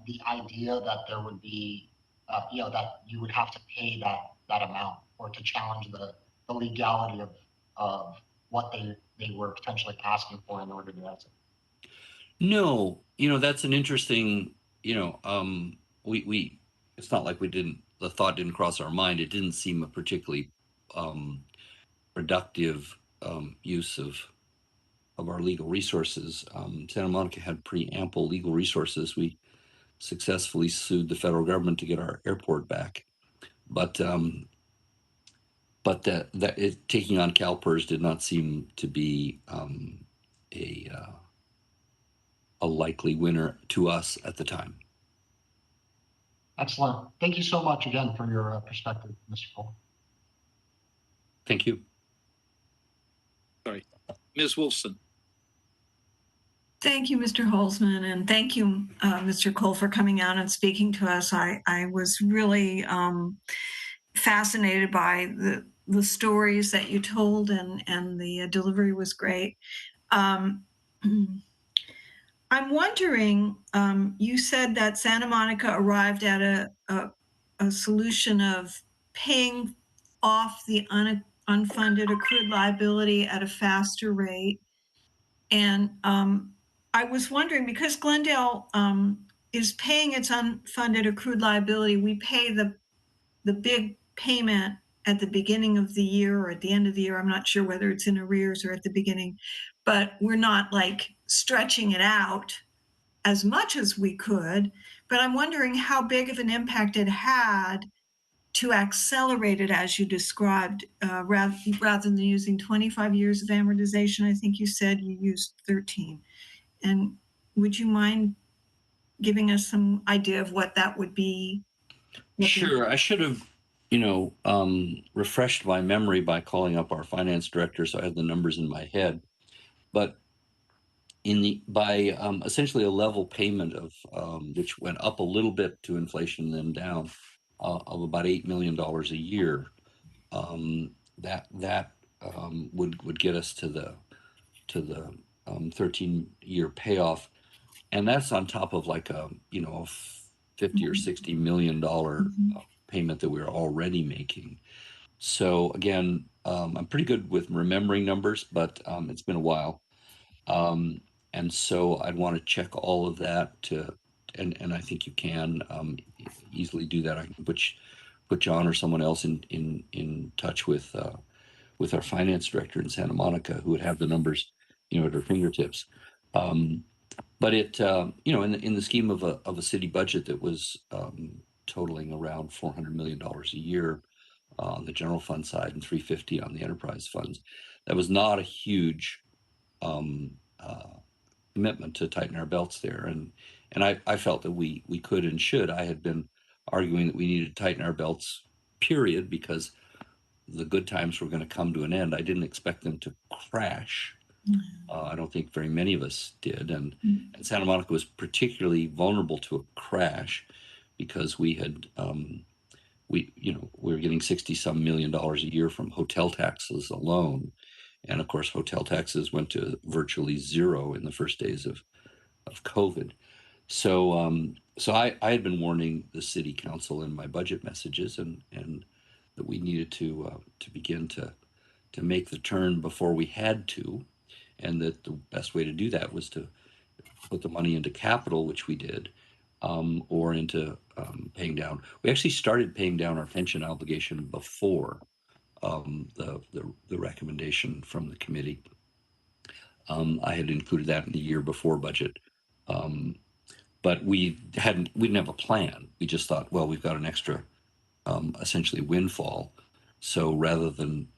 the idea that there would be, that you would have to pay that amount, or to challenge the legality of what they were potentially asking for in order to exit? No, that's an interesting, we it's not like the thought didn't cross our mind. It didn't seem a particularly productive use of our legal resources. Santa Monica had pretty ample legal resources. We successfully sued the federal government to get our airport back, but taking on CalPERS did not seem to be a likely winner to us at the time. Excellent. Thank you so much again for your perspective, Mr. Cole. Thank you. Sorry, Ms. Wolfson. Thank you, Mr. Holzman, and thank you, Mr. Cole, for coming out and speaking to us. I was really fascinated by the stories that you told, and the delivery was great. I'm wondering, you said that Santa Monica arrived at a solution of paying off the unfunded accrued liability at a faster rate. And I was wondering, because Glendale is paying its unfunded accrued liability, we pay the big payment at the beginning of the year or at the end of the year. I'm not sure whether it's in arrears or at the beginning, but we're not like stretching it out as much as we could. But I'm wondering how big of an impact it had to accelerate it as you described, rather than using 25 years of amortization. I think you said you used 13. And would you mind giving us some idea of what that would be? Sure. I should have, refreshed my memory by calling up our finance director so I had the numbers in my head. But by essentially a level payment of which went up a little bit to inflation, then down, of about $8 million a year, that would get us to the 13-year payoff, and that's on top of like a 50 or $60 million payment that we're already making. So again, I'm pretty good with remembering numbers, but it's been a while. And so I'd want to check all of that and I think you can easily do that. I can put John or someone else in touch with our finance director in Santa Monica, who would have the numbers, at her fingertips. But it, in the scheme of a city budget that was totaling around $400 million a year on the general fund side and 350 on the enterprise funds, that was not a huge commitment to tighten our belts there. And I felt that we could and should. I had been arguing that we needed to tighten our belts, period, because the good times were going to come to an end. I didn't expect them to crash. I don't think very many of us did. And Santa Monica was particularly vulnerable to a crash because we had, we were getting $60-some million a year from hotel taxes alone. And of course, hotel taxes went to virtually zero in the first days of COVID. So, so I had been warning the city council in my budget messages and that we needed to begin to make the turn before we had to, and that the best way to do that was to put the money into capital, which we did, or into paying down. We actually started paying down our pension obligation before the recommendation from the committee. I had included that in the year before budget. But we didn't have a plan. We just thought, well, we've got an extra essentially windfall. So rather than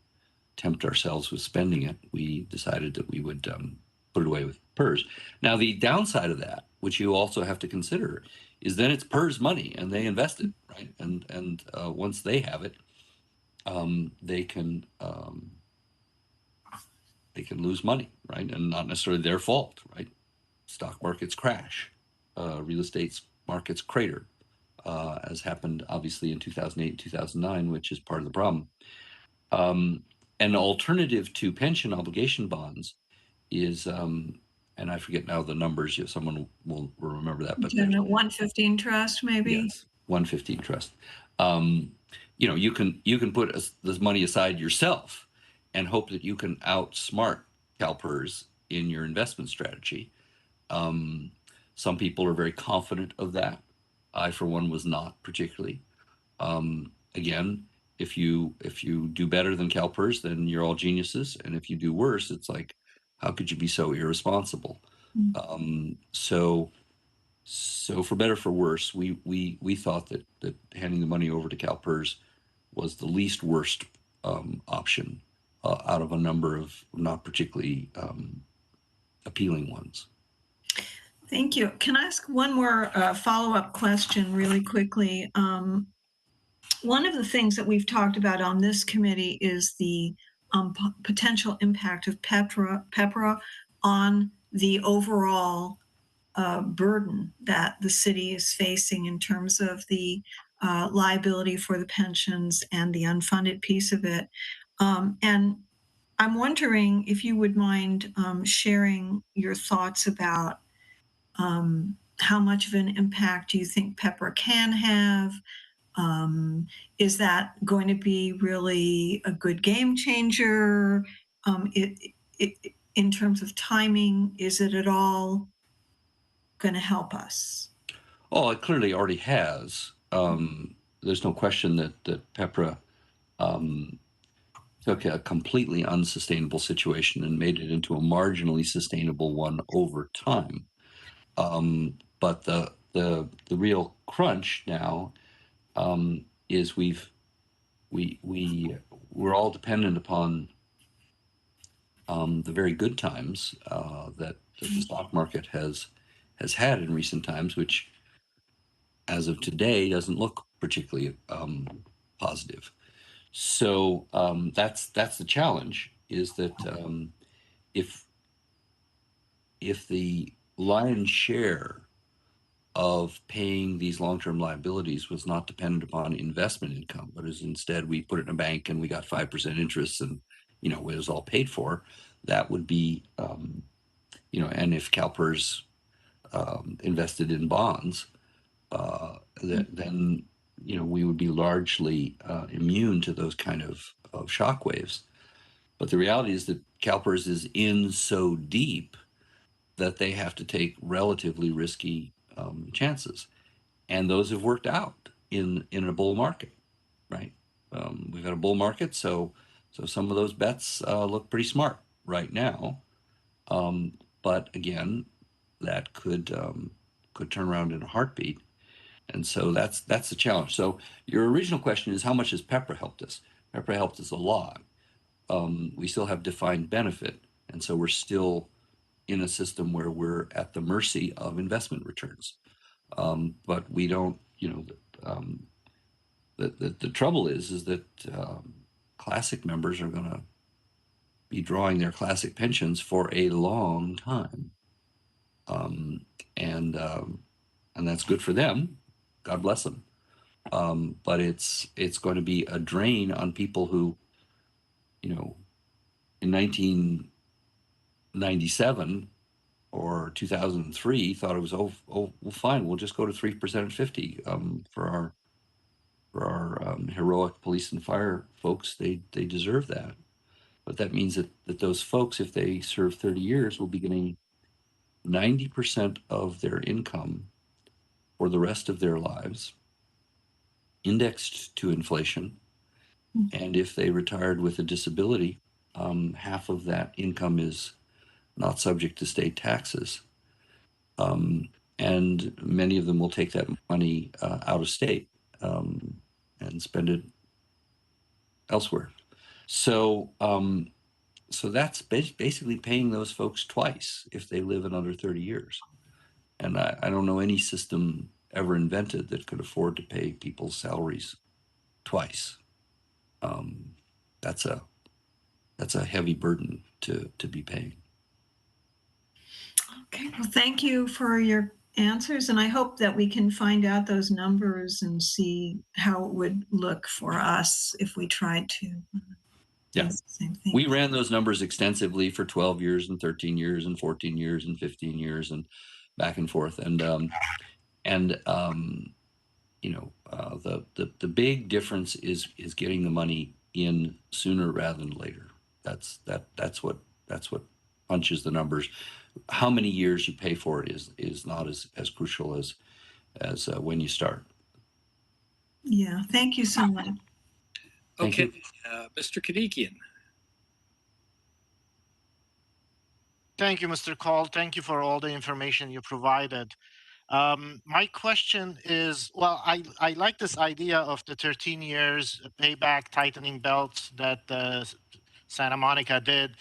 tempt ourselves with spending it, we decided that we would put it away with PERS. Now, the downside of that, which you also have to consider, is then it's PERS money and they invest it, right? And once they have it, they can lose money, right? And not necessarily their fault, right? Stock markets crash, real estate markets crater, as happened obviously in 2008, 2009, which is part of the problem. An alternative to pension obligation bonds is, and I forget now the numbers, if someone will remember that, but there's a 115 trust, maybe? Yes, 115 trust. You can put this money aside yourself and hope that you can outsmart CalPERS in your investment strategy. Some people are very confident of that. I, for one, was not particularly. Again, if you do better than CalPERS, then you're all geniuses, and if you do worse, it's like, how could you be so irresponsible? So for better or for worse, we thought that handing the money over to CalPERS was the least worst option out of a number of not particularly appealing ones. Thank you. Can I ask one more follow-up question really quickly? One of the things that we've talked about on this committee is the potential impact of PEPRA on the overall burden that the city is facing in terms of the liability for the pensions and the unfunded piece of it. And I'm wondering if you would mind sharing your thoughts about how much of an impact do you think PEPRA can have? Is that going to be really a good game changer? In terms of timing, is it at all going to help us? Oh, it clearly already has. There's no question that PEPRA took a completely unsustainable situation and made it into a marginally sustainable one over time. But the real crunch now is we're all dependent upon the very good times that the stock market has had in recent times, which as of today doesn't look particularly positive. So that's the challenge, is that if the lion's share of paying these long-term liabilities was not dependent upon investment income, but is instead we put it in a bank and we got 5% interest and it was all paid for, that would be and if CalPERS invested in bonds, then we would be largely immune to those kind of shock waves. But the reality is that CalPERS is in so deep that they have to take relatively risky chances, and those have worked out in a bull market, right? We've had a bull market, so some of those bets look pretty smart right now, but again, that could turn around in a heartbeat. And so that's the challenge. So your original question is, how much has PEPRA helped us? PEPRA helped us a lot. We still have defined benefit, and so we're still in a system where we're at the mercy of investment returns. But we don't, the trouble is that classic members are going to be drawing their classic pensions for a long time. And that's good for them. God bless them. But it's going to be a drain on people who, in 1997 or 2003 thought it was, well, fine, we'll just go to 3% and 50 for our heroic police and fire folks. They deserve that. But that means that those folks, if they serve 30 years, will be getting 90% of their income for the rest of their lives, indexed to inflation. And if they retired with a disability, half of that income is not subject to state taxes. And many of them will take that money out of state and spend it elsewhere. So that's basically paying those folks twice if they live another 30 years. And I don't know any system ever invented that could afford to pay people's salaries twice. That's a heavy burden to be paying. Okay, well, thank you for your answers, and I hope that we can find out those numbers and see how it would look for us if we tried to do the same thing. We ran those numbers extensively for 12 years and 13 years and 14 years and 15 years and back and forth. And the big difference is getting the money in sooner rather than later. That's what punches the numbers. How many years you pay for it is not as crucial as when you start. Yeah, thank you so much. Okay, Mr. Kadikian. Thank you, Mr. Cole. Thank you for all the information you provided. My question is, well, I like this idea of the 13 years payback tightening belts that Santa Monica did.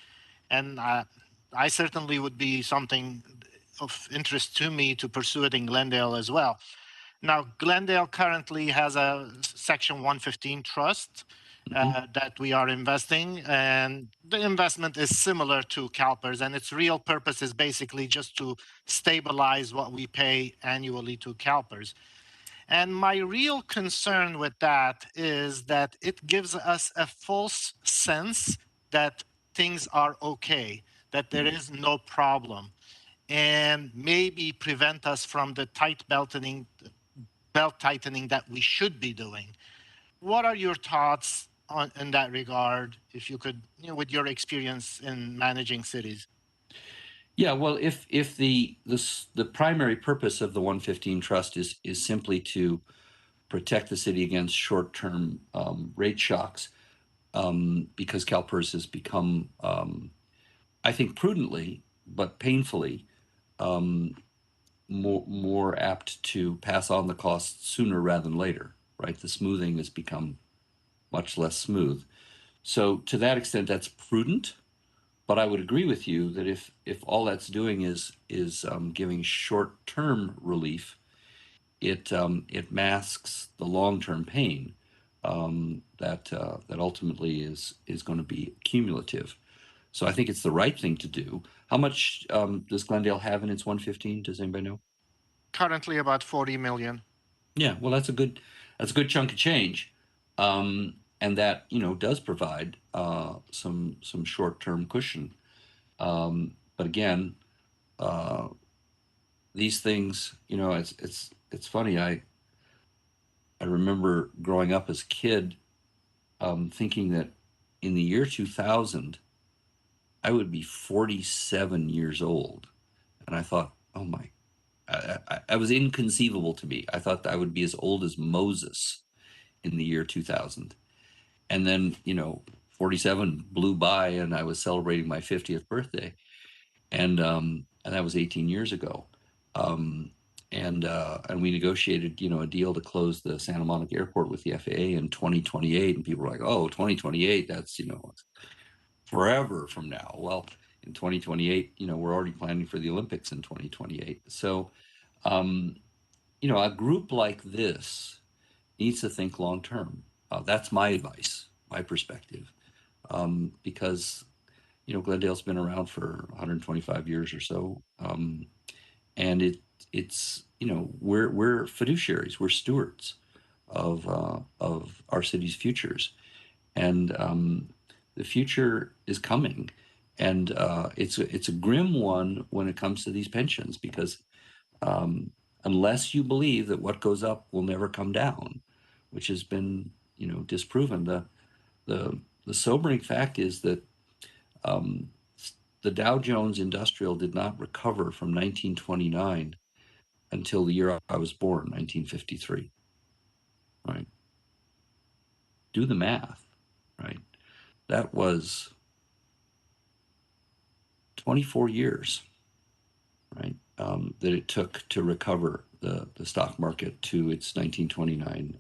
And I certainly would be something of interest to me to pursue it in Glendale as well. Now, Glendale currently has a Section 115 trust, that we are investing, and the investment is similar to CalPERS, and its real purpose is basically just to stabilize what we pay annually to CalPERS. And my real concern with that is that it gives us a false sense that things are okay, that there is no problem, and maybe prevent us from the belt tightening that we should be doing. What are your thoughts in that regard, if you could, with your experience in managing cities? Yeah, well, if the primary purpose of the 115 trust is simply to protect the city against short-term rate shocks, because CalPERS has become, I think, prudently but painfully more apt to pass on the costs sooner rather than later. Right, the smoothing has become much less smooth. So to that extent, that's prudent. But I would agree with you that if all that's doing is giving short-term relief, it masks the long-term pain that ultimately is going to be cumulative. So I think it's the right thing to do. How much does Glendale have in its 115? Does anybody know? Currently about 40 million. Yeah, well, that's a good chunk of change, and that does provide some short-term cushion. But again, these things, it's funny. I remember growing up as a kid, thinking that in the year 2000, I would be 47 years old, and I thought, oh my, I was inconceivable to me. I thought that I would be as old as Moses in the year 2000. And then, 47 blew by and I was celebrating my 50th birthday. And that was 18 years ago. And we negotiated, a deal to close the Santa Monica Airport with the FAA in 2028. And people were like, oh, 2028, that's, forever from now. Well, in 2028, we're already planning for the Olympics in 2028. So, a group like this needs to think long term. That's my advice, my perspective, because Glendale's been around for 125 years or so, and it's we're fiduciaries, we're stewards of our city's futures, and the future is coming, and it's a grim one when it comes to these pensions, because unless you believe that what goes up will never come down, which has been disproven. The sobering fact is that the Dow Jones Industrial did not recover from 1929 until the year I was born, 1953. Right? Do the math. Right? That was 24 years. Right? That it took to recover the stock market to its 1929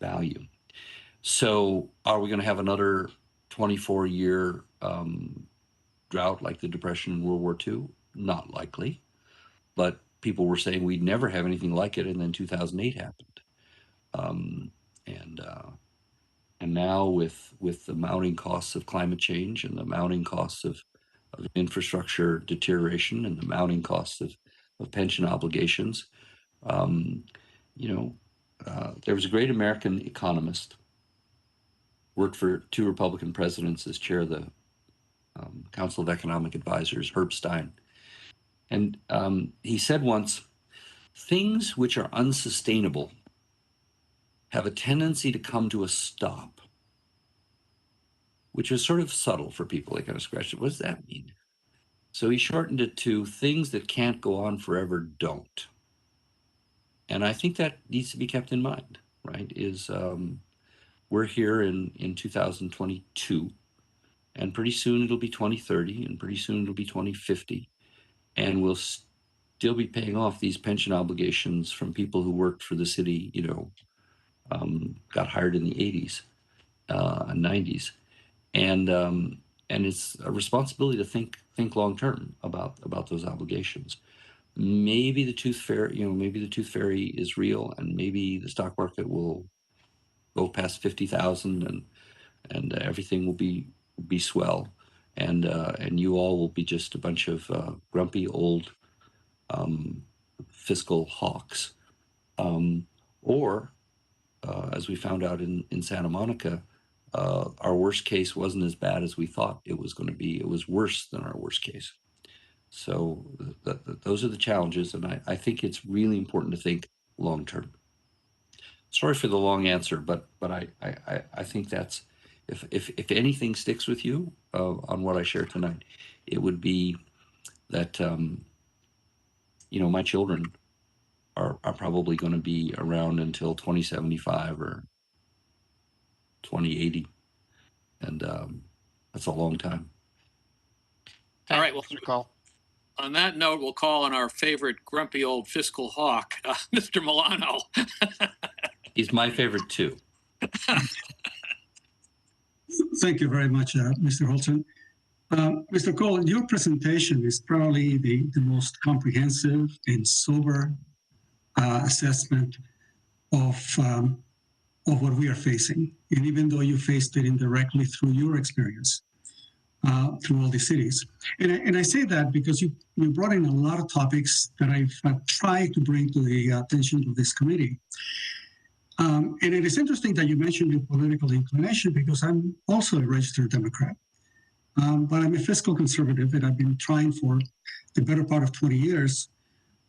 value. So are we going to have another 24-year drought like the Depression in World War II? Not likely. But people were saying we'd never have anything like it, and then 2008 happened. And now with the mounting costs of climate change and the mounting costs of infrastructure deterioration and the mounting costs of pension obligations, there was a great American economist, worked for 2 Republican presidents as chair of the Council of Economic Advisors, Herb Stein. And he said once, things which are unsustainable have a tendency to come to a stop, which is sort of subtle for people. They kind of scratch it. What does that mean? So he shortened it to things that can't go on forever don't. And I think that needs to be kept in mind, right? We're here in 2022, and pretty soon it'll be 2030, and pretty soon it'll be 2050, and we'll still be paying off these pension obligations from people who worked for the city, got hired in the 80s and 90s, and it's a responsibility to think long term about those obligations. Maybe the tooth fairy, maybe the tooth fairy is real, and maybe the stock market will go past 50,000 and everything will be swell. And you all will be just a bunch of grumpy old fiscal hawks. Or as we found out in Santa Monica, our worst case wasn't as bad as we thought it was going to be. It was worse than our worst case. So those are the challenges, and I think it's really important to think long term. Sorry for the long answer, but I think that's, if anything sticks with you on what I shared tonight, it would be that my children are probably going to be around until 2075 or 2080, and that's a long time. All right, well, Mr. Cole. On that note, we'll call on our favorite grumpy old fiscal hawk, Mr. Milano. He's my favorite too. Thank you very much, Mr. Holton. Mr. Cole, your presentation is probably the most comprehensive and sober assessment of what we are facing. And even though you faced it indirectly through your experience, through all the cities. And I say that because you brought in a lot of topics that I've tried to bring to the attention of this committee. And it is interesting that you mentioned your political inclination, because I'm also a registered Democrat. But I'm a fiscal conservative, and I've been trying for the better part of 20 years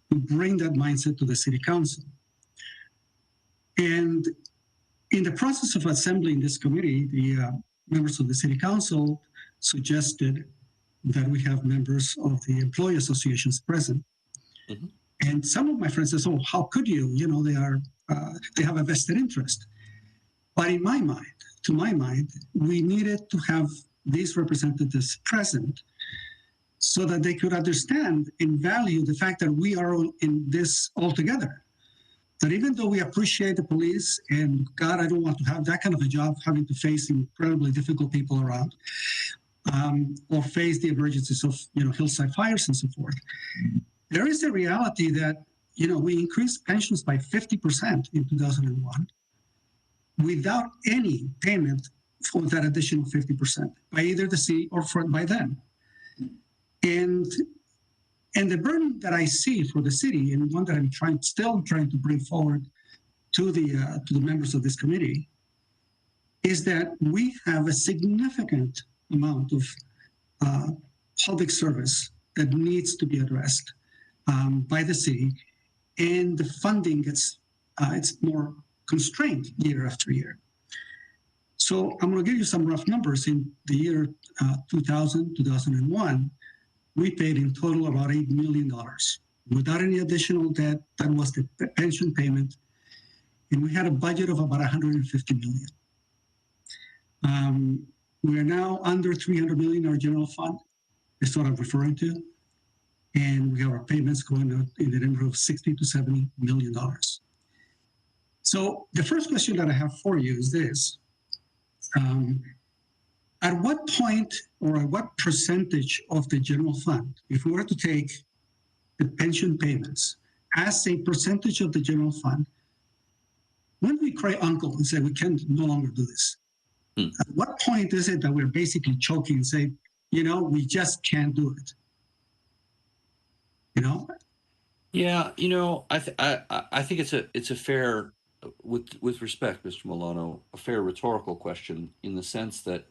to bring that mindset to the city council. And in the process of assembling this committee, the members of the city council suggested that we have members of the employee associations present. Mm-hmm. And some of my friends said, "Oh, how could you? They have a vested interest." But in my mind, to my mind, we needed to have these representatives present so that they could understand and value the fact that we are all in this all together. That even though we appreciate the police, and God, I don't want to have that kind of a job, having to face incredibly difficult people around, or face the emergencies of hillside fires and so forth. There is a reality that we increased pensions by 50% in 2001 without any payment for that additional 50% by either the city or by them. And the burden that I see for the city, and one that I'm still trying to bring forward to the members of this committee, is that we have a significant amount of public service that needs to be addressed by the city, and the funding it's more constrained year after year. So I'm going to give you some rough numbers. In the year 2000, 2001, we paid in total about $8 million without any additional debt. That was the pension payment. And we had a budget of about $150 million. We are now under $300 million in our general fund, is what I'm referring to. And we have our payments going out in the neighborhood of $60 to $70 million. So the first question that I have for you is this. At what point or at what percentage of the general fund, if we were to take the pension payments as a percentage of the general fund, when we cry uncle and say we can no longer do this, at what point is it that we're basically choking and say, we just can't do it? Yeah, I think it's a fair, with respect, Mr. Milano, a fair rhetorical question, in the sense that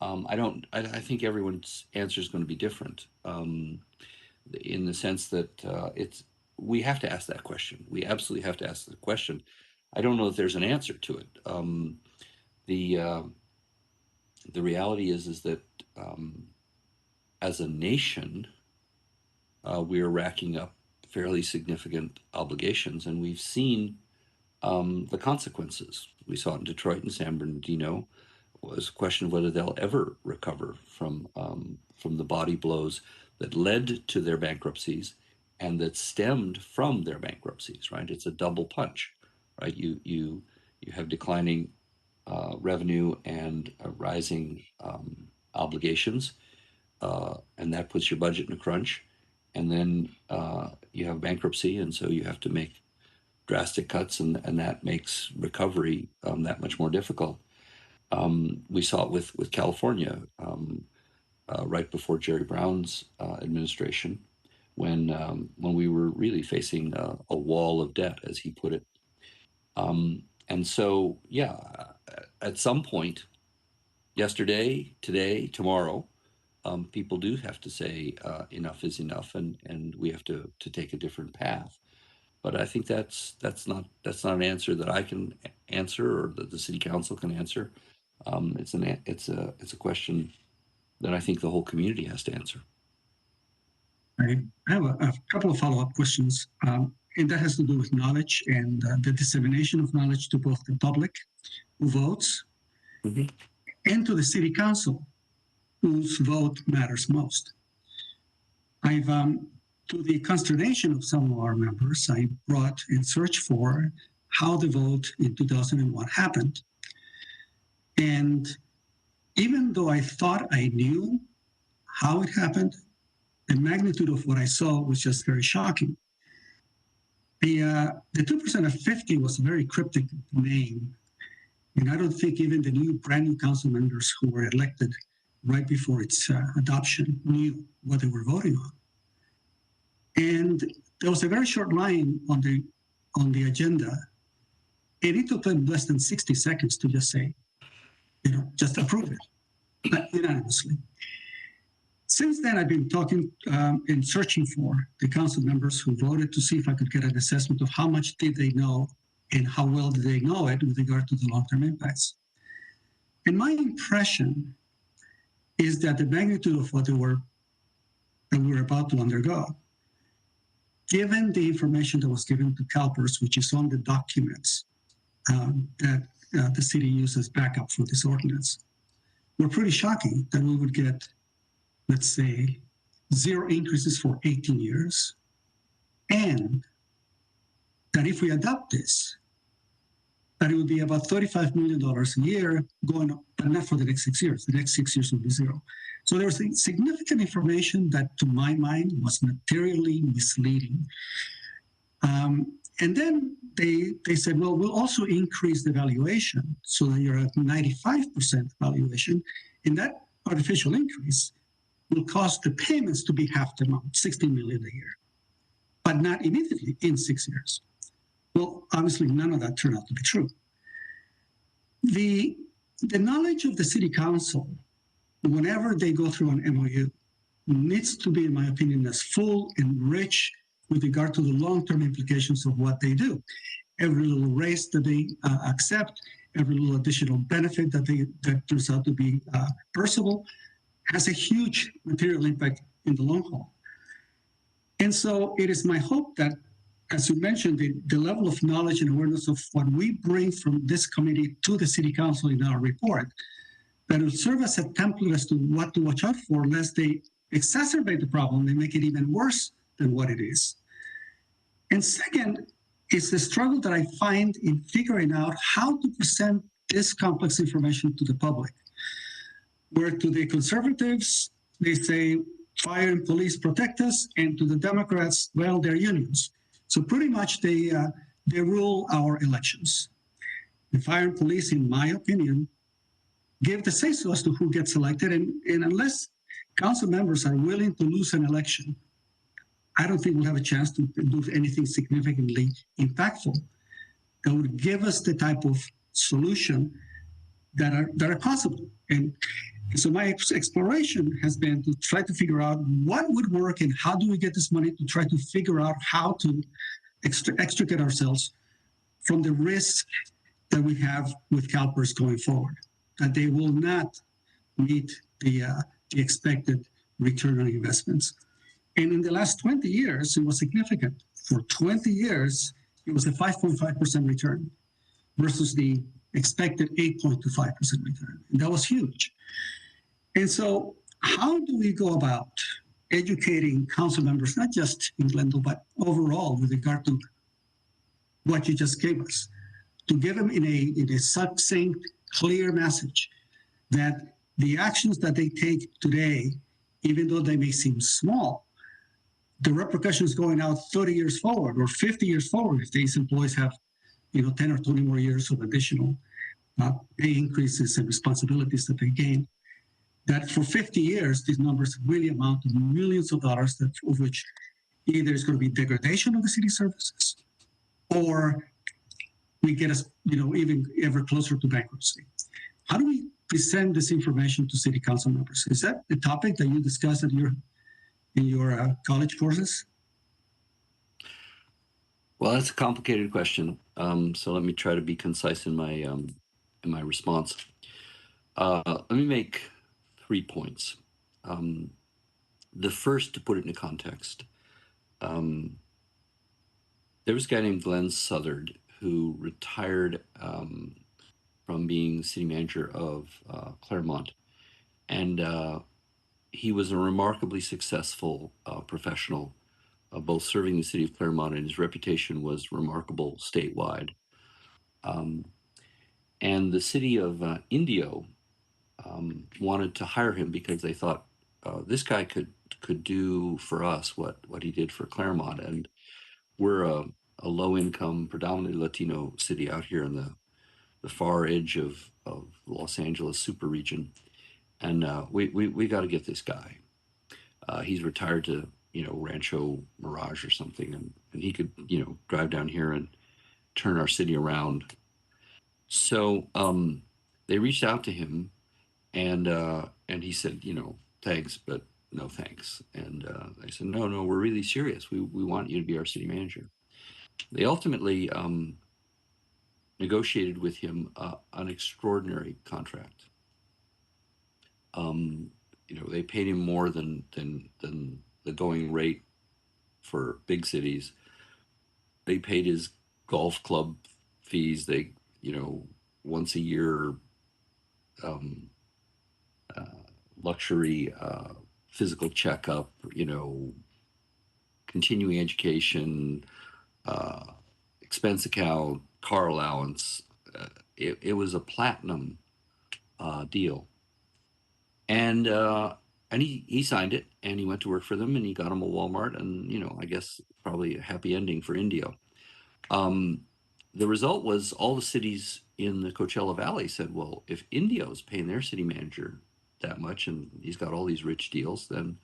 I think everyone's answer is going to be different, in the sense that we have to ask that question. We absolutely have to ask the question. I don't know if there's an answer to it. The reality is that as a nation, we are racking up fairly significant obligations, and we've seen the consequences. We saw it in Detroit and San Bernardino. It was a question of whether they'll ever recover from the body blows that led to their bankruptcies and that stemmed from their bankruptcies. Right? It's a double punch. Right? You have declining revenue and rising obligations, and that puts your budget in a crunch. And then you have bankruptcy, and so you have to make drastic cuts, and that makes recovery that much more difficult. We saw it with California right before Jerry Brown's administration, when we were really facing a wall of debt, as he put it. And so, yeah, at some point, yesterday, today, tomorrow, people do have to say enough is enough, and we have to take a different path. But I think that's not an answer that I can answer or that the city council can answer. It's a question that I think the whole community has to answer. I have a couple of follow-up questions, and that has to do with knowledge and the dissemination of knowledge to both the public who votes and to the city council whose vote matters most. I've, to the consternation of some of our members, I brought and searched for how the vote in 2001 happened. And even though I thought I knew how it happened, the magnitude of what I saw was just very shocking. The 2% of 50 was a very cryptic name. And I don't think even the brand new council members who were elected right before its adoption knew what they were voting on. And there was a very short line on the agenda, and it took them less than 60 seconds to just say, just approve it unanimously. Since then, I've been talking and searching for the council members who voted to see if I could get an assessment of how much did they know and how well did they know it with regard to the long-term impacts. And my impression is that the magnitude of what we were about to undergo, given the information that was given to CalPERS, which is on the documents that the city uses backup for this ordinance, were pretty shocking that we would get, let's say, 0 increases for 18 years, and that if we adopt this, that it would be about $35 million a year going up, but not for the next 6 years. The next 6 years will be 0. So there was significant information that, to my mind, was materially misleading. And then they said, well, we'll also increase the valuation so that you're at 95% valuation. And that artificial increase will cause the payments to be half the amount, $16 million a year, but not immediately in 6 years. Well, obviously, none of that turned out to be true. The knowledge of the city council, whenever they go through an MOU, needs to be, in my opinion, as full and rich with regard to the long-term implications of what they do. Every little raise that they accept, every little additional benefit that turns out to be perceivable, has a huge material impact in the long haul. And so it is my hope that, as you mentioned, the level of knowledge and awareness of what we bring from this committee to the city council in our report, that will serve as a template as to what to watch out for, lest they exacerbate the problem and make it even worse than what it is. And second, is the struggle that I find in figuring out how to present this complex information to the public. Where to the conservatives, they say, fire and police protect us, and to the Democrats, well, they're unions. So pretty much they rule our elections. The fire and police, in my opinion, give the say-so as to who gets elected, and unless council members are willing to lose an election, I don't think we'll have a chance to do anything significantly impactful that would give us the type of solution that are possible. And so my exploration has been to try to figure out what would work and how do we get this money to try to figure out how to extricate ourselves from the risk that we have with CalPERS going forward, that they will not meet the expected return on investments. And in the last 20 years, it was significant. For 20 years, it was a 5.5% return versus the expected 8.25% return. And that was huge. And so how do we go about educating council members, not just in Glendale, but overall with regard to what you just gave us, to give them in a succinct, clear message that the actions that they take today, even though they may seem small, the repercussions going out 30 years forward or 50 years forward if these employees have 10 or 20 more years of additional pay increases and responsibilities that they gain, that for 50 years, these numbers really amount to millions of dollars, of which either is going to be degradation of the city services or we get us, even ever closer to bankruptcy. How do we present this information to city council members? Is that a topic that you discuss in your college courses? Well, that's a complicated question. So let me try to be concise in my response. Let me make 3 points. The first, to put it into context, there was a guy named Glenn Southard who retired from being city manager of Claremont, and he was a remarkably successful professional, both serving the city of Claremont, and his reputation was remarkable statewide. And the city of Indio wanted to hire him because they thought this guy could do for us what he did for Claremont. And we're a low-income, predominantly Latino city out here in the far edge of Los Angeles super region, and we got to get this guy. He's retired to Rancho Mirage or something, and he could drive down here and turn our city around. So they reached out to him, and he said, thanks, but no thanks. And I said, no, we're really serious. We want you to be our city manager. They ultimately negotiated with him an extraordinary contract. They paid him more than the going rate for big cities. They paid his golf club fees. They, once a year, luxury physical checkup, continuing education, expense account, car allowance. It was a platinum deal. And he signed it, and he went to work for them, and he got him a Walmart, and I guess probably a happy ending for Indio. The result was all the cities in the Coachella Valley said, well, if Indio's paying their city manager that much, and he's got all these rich deals, then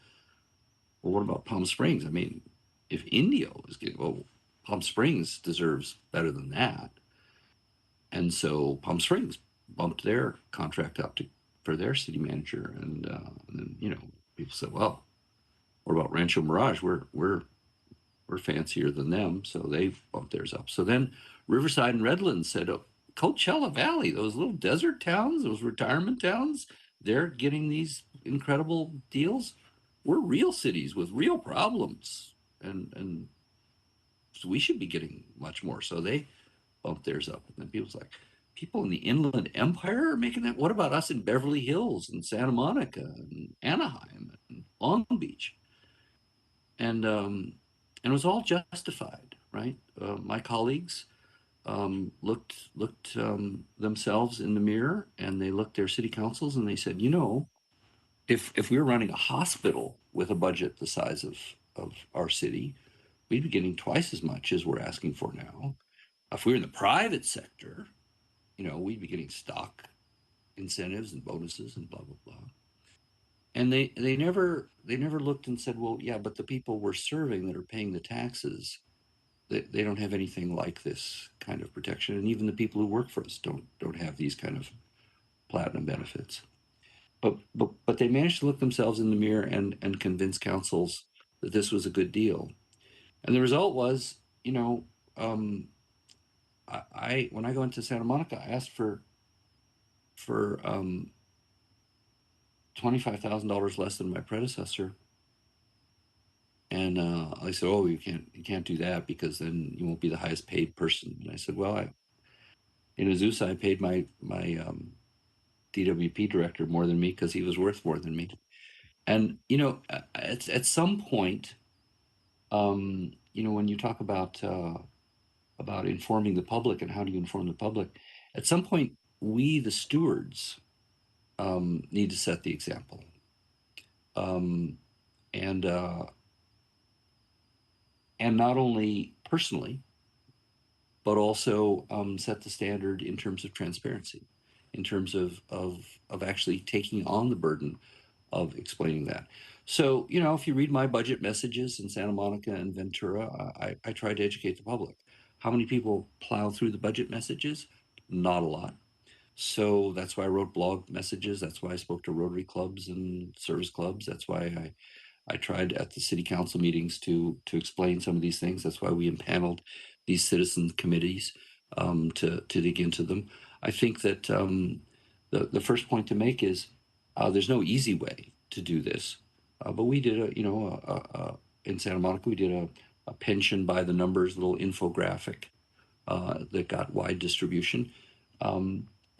what about Palm Springs? I mean, if Indio is getting, Palm Springs deserves better than that. And so Palm Springs bumped their contract up for their city manager, and then people said, well, what about Rancho Mirage? We're fancier than them, so they bumped theirs up. So then Riverside and Redlands said, Coachella Valley, those little desert towns, those retirement towns, they're getting these incredible deals. We're real cities with real problems, and so we should be getting much more. So they bumped theirs up, and then people's like, people in the Inland Empire are making that? What about us in Beverly Hills and Santa Monica and Anaheim and Long Beach? And it was all justified, right? My colleagues looked themselves in the mirror, and they looked their city councils, and they said, if we were running a hospital with a budget the size of our city, we'd be getting twice as much as we're asking for now. If we were in the private sector, we'd be getting stock incentives and bonuses and blah, blah, blah. And they never looked and said, well, yeah, but the people we're serving that are paying the taxes, they don't have anything like this kind of protection. And even the people who work for us don't have these kind of platinum benefits. But they managed to look themselves in the mirror and convince councils that this was a good deal. And the result was, when I go into Santa Monica, I asked for $25,000 less than my predecessor, and I said, "Oh, you can't do that because then you won't be the highest paid person." And I said, "Well, in Azusa, I paid my DWP director more than me because he was worth more than me." And at some point, when you talk about informing the public and how do you inform the public, at some point, we, the stewards, need to set the example. And and not only personally, but also set the standard in terms of transparency, in terms of actually taking on the burden of explaining that. So, you know, if you read my budget messages in Santa Monica and Ventura, I try to educate the public. How many people plow through the budget messages? Not a lot. So that's why I wrote blog messages. That's why I spoke to Rotary clubs and service clubs. That's why I tried at the city council meetings to explain some of these things. That's why we impaneled these citizen committees to dig into them. I think that the first point to make is there's no easy way to do this, but we did in Santa Monica we did a pension by the numbers little infographic that got wide distribution.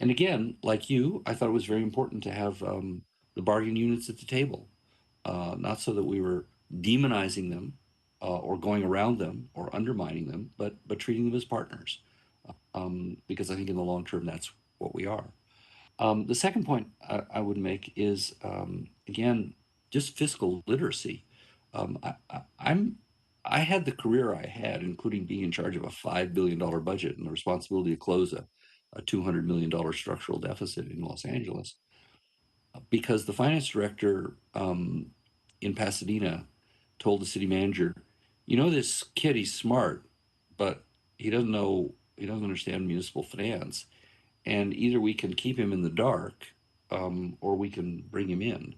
And again, like you, I thought it was very important to have the bargain units at the table, not so that we were demonizing them or going around them or undermining them, but treating them as partners, because I think in the long term that's what we are. The second point I would make is again just fiscal literacy. I had the career I had, including being in charge of a $5 billion budget and the responsibility to close a $200 million structural deficit in Los Angeles, because the finance director in Pasadena told the city manager, you know, this kid, he's smart, but he doesn't understand municipal finance. And either we can keep him in the dark or we can bring him in.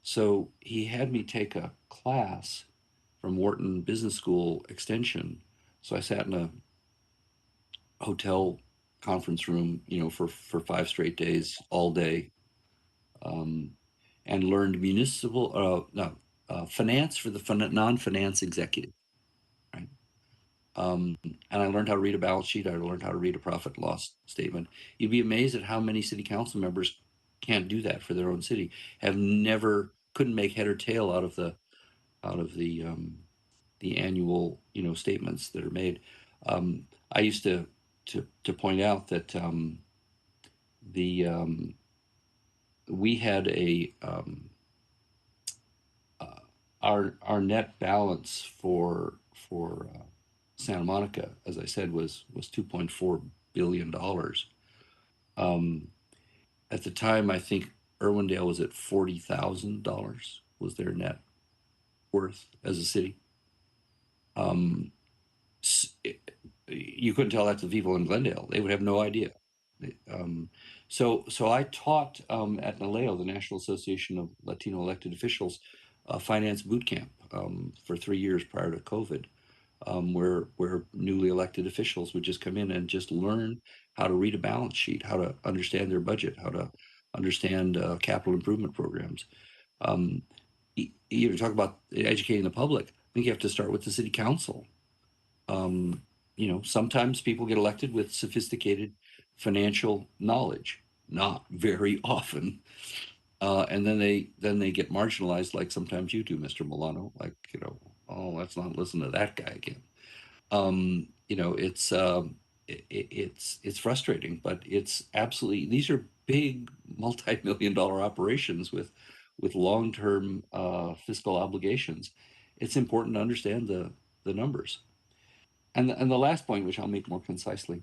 So he had me take a class from Wharton Business School Extension. So I sat in a hotel conference room, you know, for 5 straight days, all day, and learned finance for the non-finance executive, right? And I learned how to read a balance sheet. I learned how to read a profit and loss statement. You'd be amazed at how many city council members can't do that for their own city. Couldn't make head or tail out of the annual, you know, statements that are made. I used to point out that we had our net balance for Santa Monica, as I said, was $2.4 billion. At the time, I think Irwindale was at $40,000 was their net worth as a city. You couldn't tell that to the people in Glendale; they would have no idea. So I taught at NALEO, the National Association of Latino Elected Officials, finance boot camp for 3 years prior to COVID, where newly elected officials would just come in and just learn how to read a balance sheet, how to understand their budget, how to understand capital improvement programs. You talk about educating the public. I think you have to start with the city council. You know, sometimes people get elected with sophisticated financial knowledge, not very often. And then they get marginalized, like sometimes you do, Mr. Milano. Like, you know, oh, let's not listen to that guy again. You know, it's frustrating, but it's absolutely, these are big multi-million-dollar operations with long-term fiscal obligations. It's important to understand the numbers. And the last point, which I'll make more concisely,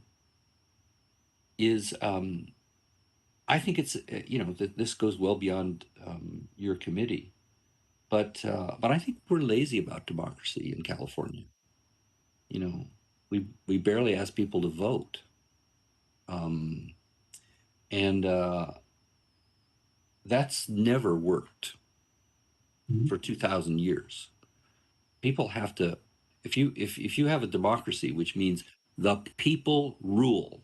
is I think it's you know, that this goes well beyond your committee, but I think we're lazy about democracy in California. You know, we barely ask people to vote, and that's never worked for 2,000 years. People have to, if you have a democracy, which means the people rule,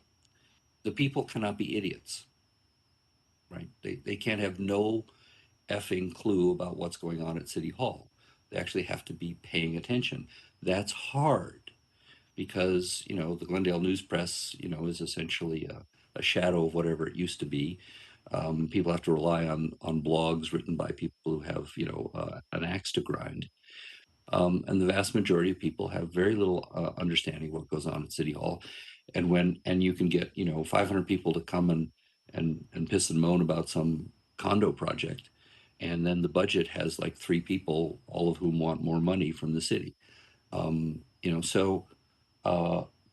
the people cannot be idiots, right? They can't have no effing clue about what's going on at City Hall. They actually have to be paying attention. That's hard because, you know, the Glendale News Press, you know, is essentially a shadow of whatever it used to be. People have to rely on blogs written by people who have, you know, an axe to grind. And the vast majority of people have very little understanding what goes on at City Hall. And you can get, you know, 500 people to come and piss and moan about some condo project. And then the budget has like 3 people, all of whom want more money from the city. So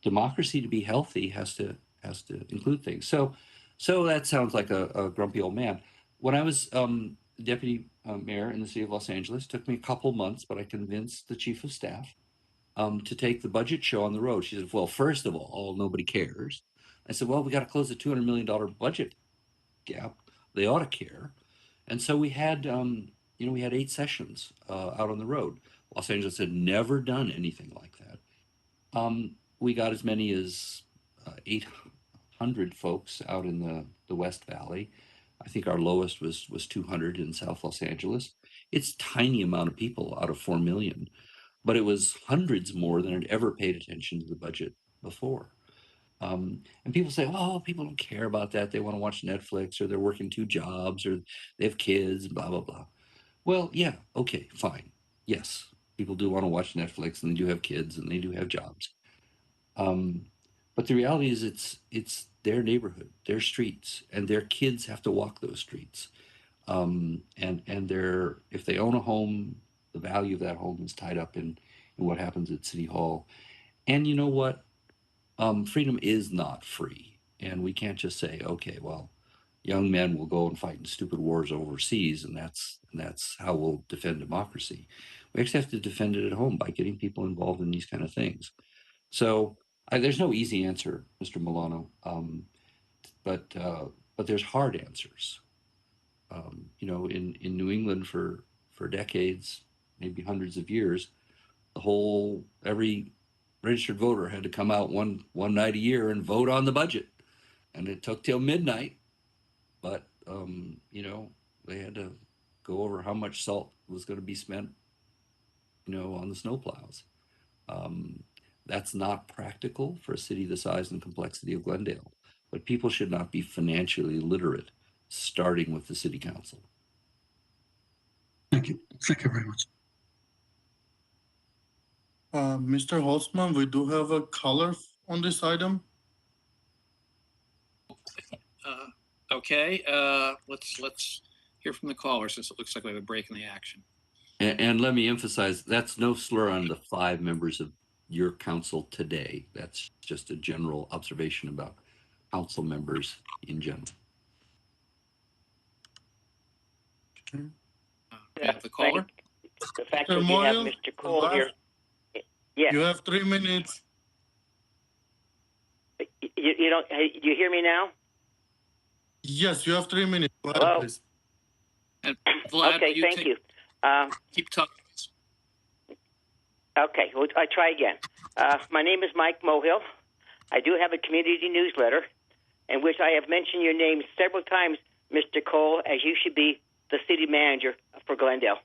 democracy to be healthy has to include things. So that sounds like a grumpy old man. When I was deputy mayor in the city of Los Angeles, it took me a couple months, but I convinced the chief of staff to take the budget show on the road. She said, well, first of all, nobody cares. I said, well, we got to close the $200 million budget gap. They ought to care. And so we had, we had 8 sessions out on the road. Los Angeles had never done anything like that. We got as many as 800 folks out in the West Valley. I think our lowest was 200 in South Los Angeles. It's a tiny amount of people out of 4 million, but it was hundreds more than had ever paid attention to the budget before. And people say, oh, people don't care about that. They want to watch Netflix, or they're working 2 jobs, or they have kids, blah, blah, blah. Well, yeah, okay, fine. Yes, people do want to watch Netflix, and they do have kids, and they do have jobs. But the reality is it's their neighborhood, their streets, and their kids have to walk those streets. And if they own a home, the value of that home is tied up in what happens at City Hall. And you know what? Freedom is not free. And we can't just say, okay, well, young men will go and fight in stupid wars overseas, and that's how we'll defend democracy. We actually have to defend it at home by getting people involved in these kind of things. So there's no easy answer, Mr. Milano, but there's hard answers. In New England for decades, maybe hundreds of years, every registered voter had to come out one night a year and vote on the budget, and it took till midnight. But they had to go over how much salt was going to be spent, on the snowplows. That's not practical for a city the size and complexity of Glendale, but people should not be financially literate, starting with the city council. Thank you. Thank you very much. Mr. Holtzman, we do have a caller on this item. Okay, let's hear from the caller, since it looks like we have a break in the action. And let me emphasize, that's no slur on the 5 members of your council today. That's just a general observation about council members in general. Okay. We have the caller. The fact Mr. that you have Moyle, Mr. Cole here. Yes. You have 3 minutes. You don't. You hear me now? Yes, you have 3 minutes. Go ahead, Hello? please. And Vlad, Okay, thank you. Keep talking. Okay, well, I try again. My name is Mike Mohill. I do have a community newsletter in which I have mentioned your name several times, Mr. Cole, as you should be the city manager for Glendale.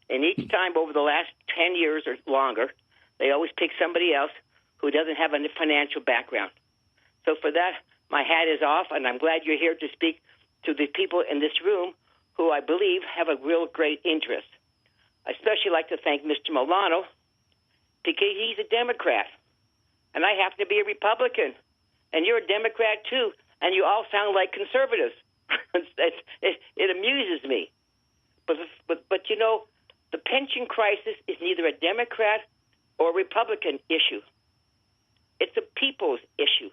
And each time over the last 10 years or longer, they always pick somebody else who doesn't have a financial background. So for that, my hat is off, and I'm glad you're here to speak to the people in this room who I believe have a real great interest. I especially like to thank Mr. Milano because he's a Democrat, and I happen to be a Republican, and you're a Democrat too, and you all sound like conservatives. It amuses me. But the pension crisis is neither a Democrat or a Republican issue. It's a people's issue,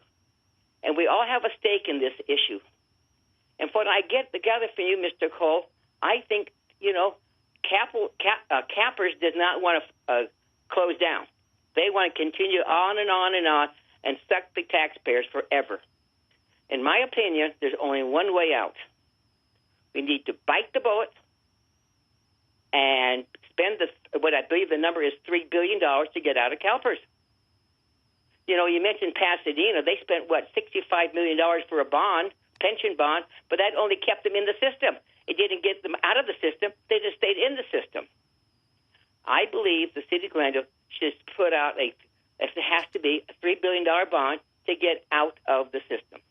and we all have a stake in this issue. And what I get together from you, Mr. Cole, I think, Cappers does not want to close down. They want to continue on and on and on and suck the taxpayers forever. In my opinion, there's only one way out. We need to bite the bullet and spend what I believe the number is $3 billion to get out of CalPERS. You mentioned Pasadena. They spent, $65 million for a pension bond, but that only kept them in the system. It didn't get them out of the system. They just stayed in the system. I believe the city of Glendale should put out it has to be a $3 billion bond to get out of the system.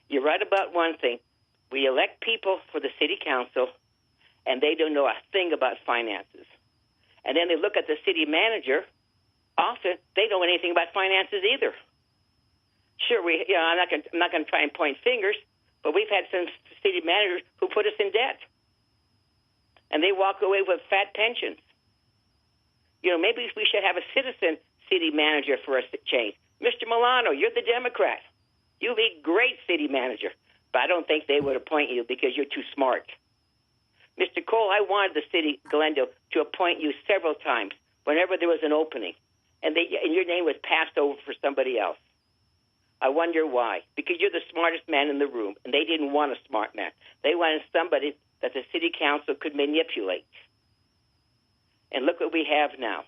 You're right about one thing. We elect people for the city council, and they don't know a thing about finances. And then they look at the city manager. Often they don't know anything about finances either. Sure, I'm not going to try and point fingers, but we've had some city managers who put us in debt, and they walk away with fat pensions. maybe we should have a citizen city manager for a change. Mr. Milano, you're the Democrat. You'd be a great city manager, but I don't think they would appoint you because you're too smart. Mr. Cole, I wanted the city, Glendale, to appoint you several times whenever there was an opening, and your name was passed over for somebody else. I wonder why. Because you're the smartest man in the room, and they didn't want a smart man. They wanted somebody that the city council could manipulate. And look what we have now.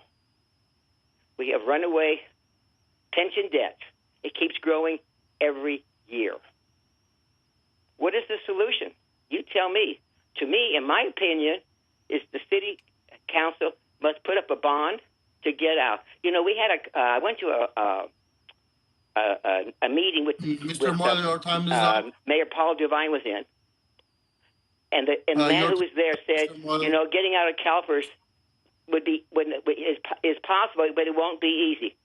We have runaway pension debt. It keeps growing every year. What is the solution? You tell me. To me, in my opinion, is the city council must put up a bond to get out. We had I went to a meeting with Mr. Moyle, your time is up. Mayor Paul Devine was in, and the man who was there said, getting out of CalPERS is possible, but it won't be easy.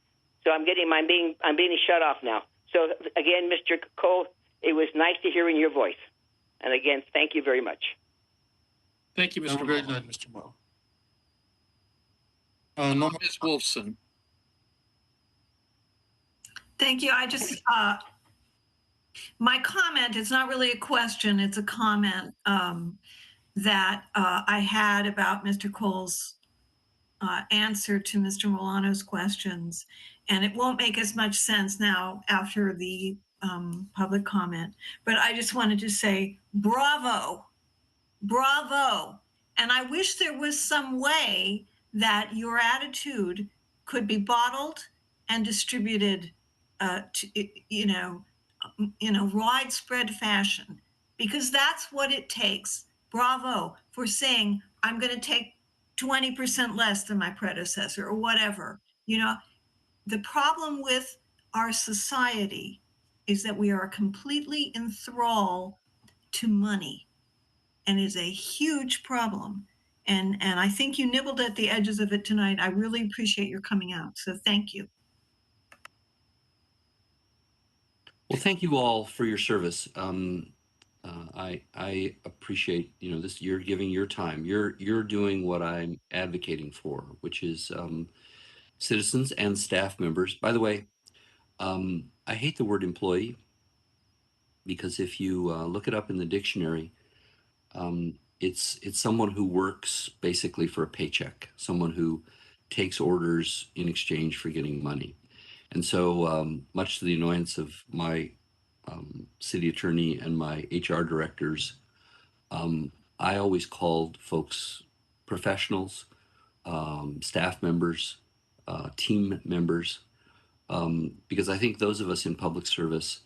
So I'm being shut off now. So again, Mr. Cole, it was nice to hear in your voice, and again, thank you very much. Thank you, Mr. Have a great night, Mr. Moyle. Ms. Wolfson. Thank you. I just, my comment, it's not really a question, it's a comment that I had about Mr. Cole's answer to Mr. Milano's questions. And it won't make as much sense now after the public comment. But I just wanted to say, bravo, bravo. And I wish there was some way that your attitude could be bottled and distributed in a widespread fashion, because that's what it takes. Bravo for saying, I'm going to take 20% less than my predecessor or whatever. The problem with our society is that we are completely enthralled to money, and is a huge problem. And I think you nibbled at the edges of it tonight. I really appreciate your coming out. So thank you. Well, thank you all for your service. I appreciate this. You're giving your time. You're doing what I'm advocating for, which is citizens and staff members. By the way, I hate the word employee, because if you look it up in the dictionary, it's someone who works basically for a paycheck, someone who takes orders in exchange for getting money. And so much to the annoyance of my city attorney and my HR directors, I always called folks professionals, staff members, team members, because I think those of us in public service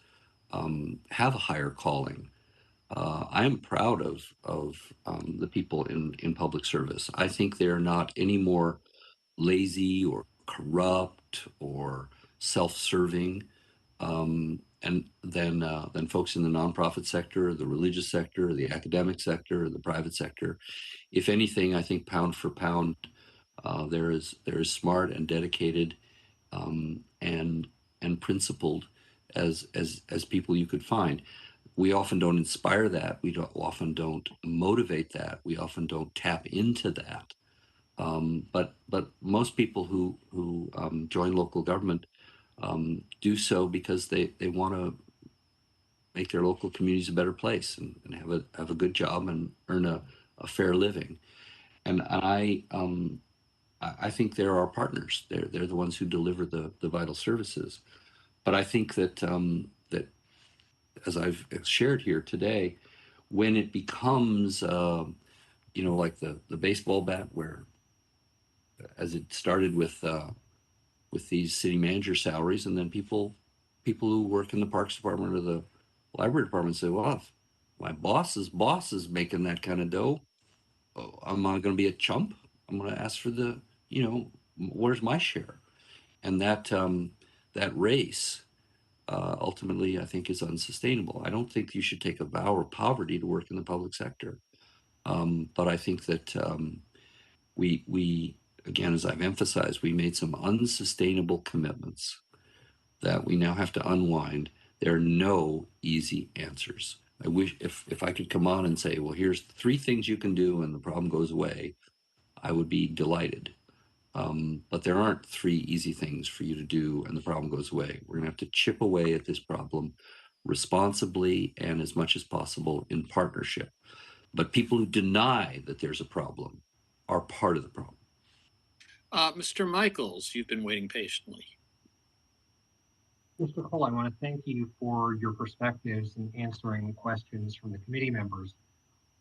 have a higher calling. I am proud of the people in public service. I think they're not any more lazy or corrupt or self-serving and than folks in the nonprofit sector, the religious sector, the academic sector, the private sector. If anything, I think pound for pound, they're as smart and dedicated and principled as people you could find. We often don't inspire that. We often don't motivate that. We often don't tap into that. But most people who join local government do so because they want to make their local communities a better place and have a good job and earn a fair living. And I think they're our partners. They're the ones who deliver the vital services. But I think that that, as I've shared here today, when it becomes like the baseball bat, where as it started with these city manager salaries, and then people who work in the parks department or the library department say, well, if my boss's boss is making that kind of dough, I'm not going to be a chump. I'm going to ask for the, where's my share? And that race ultimately, I think, is unsustainable. I don't think you should take a vow of poverty to work in the public sector. But I think that we, again, as I've emphasized, we made some unsustainable commitments that we now have to unwind. There are no easy answers. I wish if I could come on and say, well, here's 3 things you can do and the problem goes away, I would be delighted. But there aren't three easy things for you to do and the problem goes away. We're gonna have to chip away at this problem responsibly and as much as possible in partnership. But people who deny that there's a problem are part of the problem. Mr. Michaels, you've been waiting patiently. Mr. Cole, I want to thank you for your perspectives in answering questions from the committee members.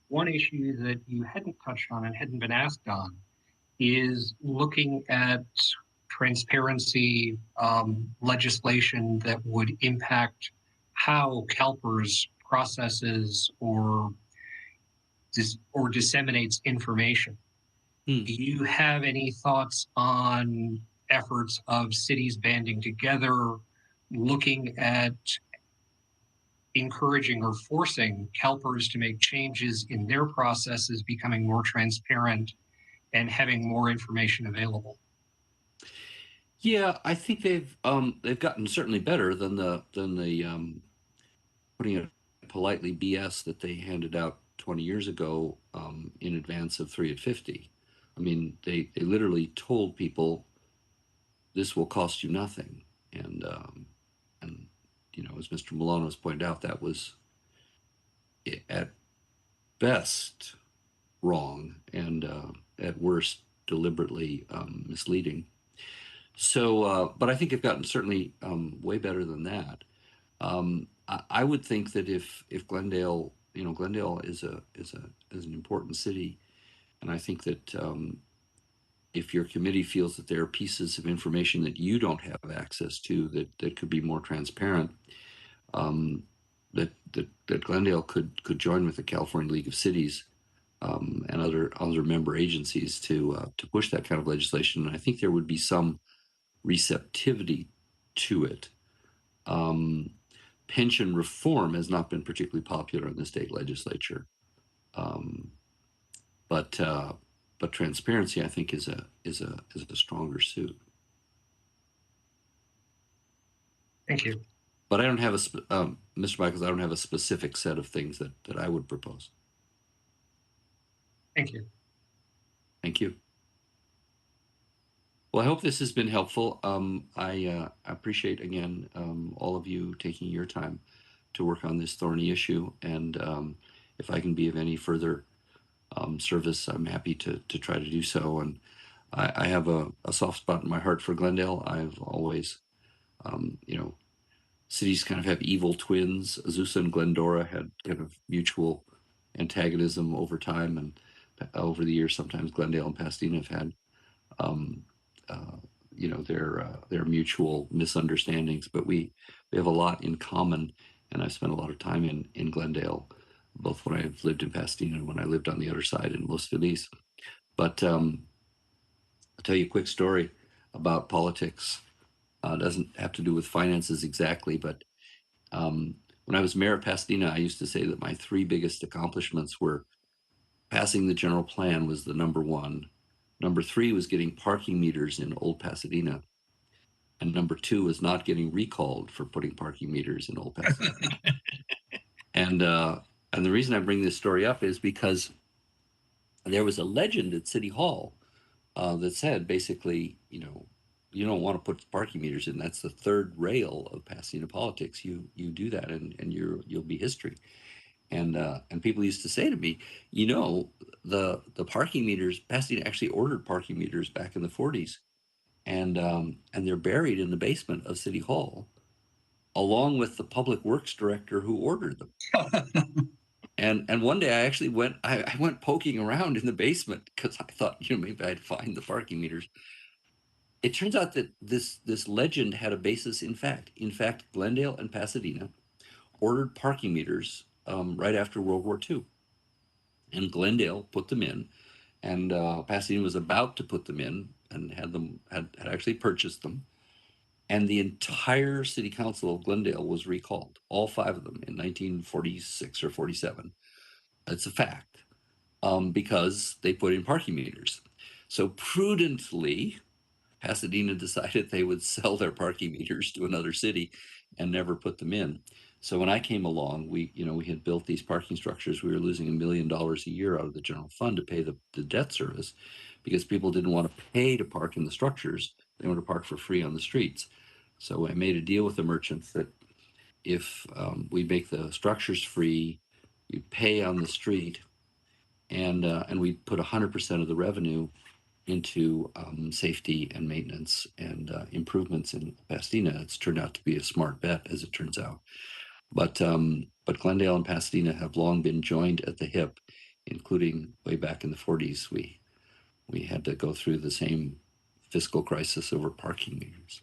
One issue that you hadn't touched on and hadn't been asked on is looking at transparency legislation that would impact how CalPERS processes or disseminates information. Do you have any thoughts on efforts of cities banding together, looking at encouraging or forcing CalPERS to make changes in their processes, becoming more transparent and having more information available? Yeah, I think they've gotten certainly better than the putting it politely BS that they handed out 20 years ago in advance of 3 at 50. I mean, they literally told people this will cost you nothing, and you know, as Mr. Milano has pointed out, that was at best wrong and at worst deliberately misleading. So, but I think they've gotten certainly way better than that. I would think that if Glendale, you know, Glendale is an important city, and I think that if your committee feels that there are pieces of information that you don't have access to that could be more transparent, that Glendale could join with the California League of Cities and other member agencies to push that kind of legislation. And I think there would be some receptivity to it. Pension reform has not been particularly popular in the state legislature, but transparency, I think, is a stronger suit. Thank you. But I don't have Mr. Michaels, I don't have a specific set of things that I would propose. Thank you. Thank you. Well, I hope this has been helpful. I appreciate, again, all of you taking your time to work on this thorny issue. And if I can be of any further service, I'm happy to try to do so. And I have a soft spot in my heart for Glendale. I've always, you know, cities kind of have evil twins. Azusa and Glendora had kind of mutual antagonism over time, and over the years, sometimes Glendale and Pasadena have had, you know, their mutual misunderstandings. But we have a lot in common, and I've spent a lot of time in Glendale, both when I've lived in Pasadena and when I lived on the other side in Los Feliz. But I'll tell you a quick story about politics. It doesn't have to do with finances exactly, but when I was mayor of Pasadena, I used to say that my three biggest accomplishments were passing the general plan was the number one. Number three was getting parking meters in Old Pasadena. And number two was not getting recalled for putting parking meters in Old Pasadena. And the reason I bring this story up is because there was a legend at City Hall that said basically, you know, you don't want to put parking meters in. That's the third rail of Pasadena politics. You do that, and you'll be history. And people used to say to me, you know, the parking meters, Pasadena actually ordered parking meters back in the 40s, and they're buried in the basement of City Hall, along with the public works director who ordered them. And one day I actually went poking around in the basement because I thought, you know, maybe I'd find the parking meters. It turns out that this legend had a basis in fact. In fact, Glendale and Pasadena ordered parking meters right after World War II. And Glendale put them in, and Pasadena was about to put them in and had actually purchased them. And the entire city council of Glendale was recalled, all five of them, in 1946 or 47. It's a fact, because they put in parking meters. So prudently, Pasadena decided they would sell their parking meters to another city and never put them in. So when I came along, we had built these parking structures. We were losing $1 million a year out of the general fund to pay the debt service. because people didn't want to pay to park in the structures. They wanted to park for free on the streets. So I made a deal with the merchants that if we make the structures free, we pay on the street, and we put 100% of the revenue into safety and maintenance and improvements in Pasadena. It's turned out to be a smart bet, as it turns out. But Glendale and Pasadena have long been joined at the hip, including way back in the 40s. We had to go through the same fiscal crisis over parking meters.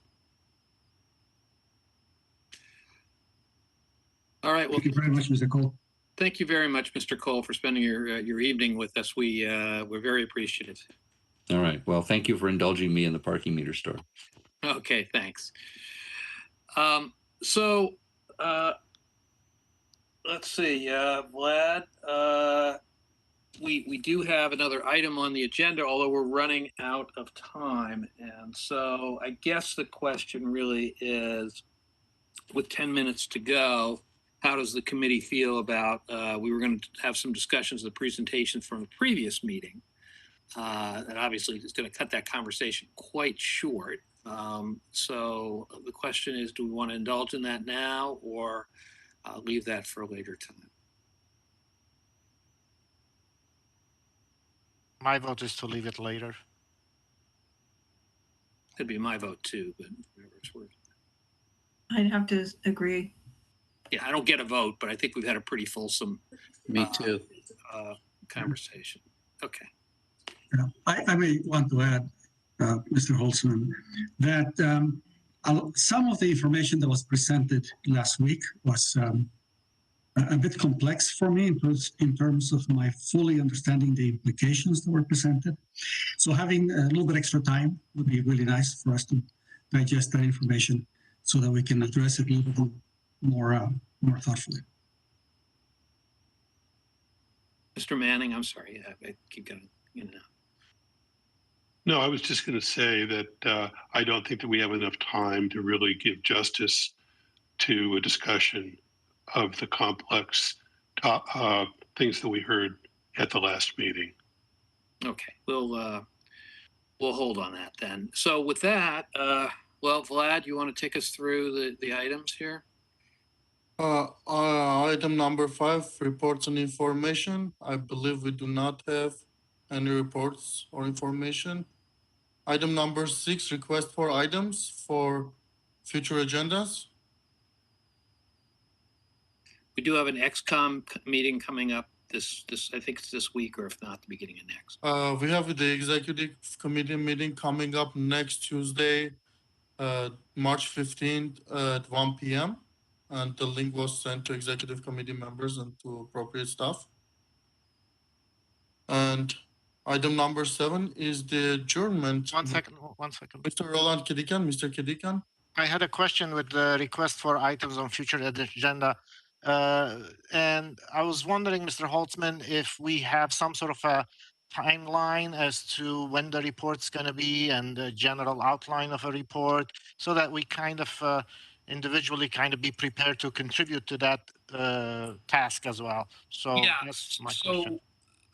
All right. Well, Thank you very much, Mr. Cole. thank you very much, Mr. Cole, for spending your evening with us. We're very appreciative. All right. Well, thank you for indulging me in the parking meter story. Okay, thanks. So let's see, Vlad. We do have another item on the agenda, although we're running out of time, and so I guess the question really is, with 10 minutes to go, how does the committee feel about, we were going to have some discussions of the presentations from the previous meeting. And obviously it's going to cut that conversation quite short. So the question is, do we want to indulge in that now or leave that for a later time? My vote is to leave it later. Could be my vote too, but whatever it's worth. I'd have to agree. Yeah, I don't get a vote, but I think we've had a pretty fulsome Me too. Conversation. Okay. Yeah, I may want to add, Mr. Holtzman, that some of the information that was presented last week was a bit complex for me in terms of my fully understanding the implications that were presented. So having a little bit extra time would be really nice for us to digest that information so that we can address it a little bit more thoughtfully. Mr. Manning, I'm sorry, I keep going in and out. No, I was just going to say that I don't think that we have enough time to really give justice to a discussion of the complex things that we heard at the last meeting. Okay, we'll hold on that then. So with that, well, Vlad, you want to take us through the items here? Item number 5, reports and information. I believe we do not have any reports or information. Item number 6, request for items for future agendas. We do have an XCOM meeting coming up this I think it's this week, or if not, the beginning of next. We have the executive committee meeting coming up next Tuesday, March 15th at 1 p.m. And the link was sent to executive committee members and to appropriate staff. And item number 7 is the adjournment. One second. Mr. Roland Kidikan, Mr. Kidikan. I had a question with the request for items on future agenda. And I was wondering, Mr. Holtzman, if we have some sort of a timeline as to when the report's going to be and the general outline of a report, so that we kind of individually kind of be prepared to contribute to that task as well. So yeah, that's my question.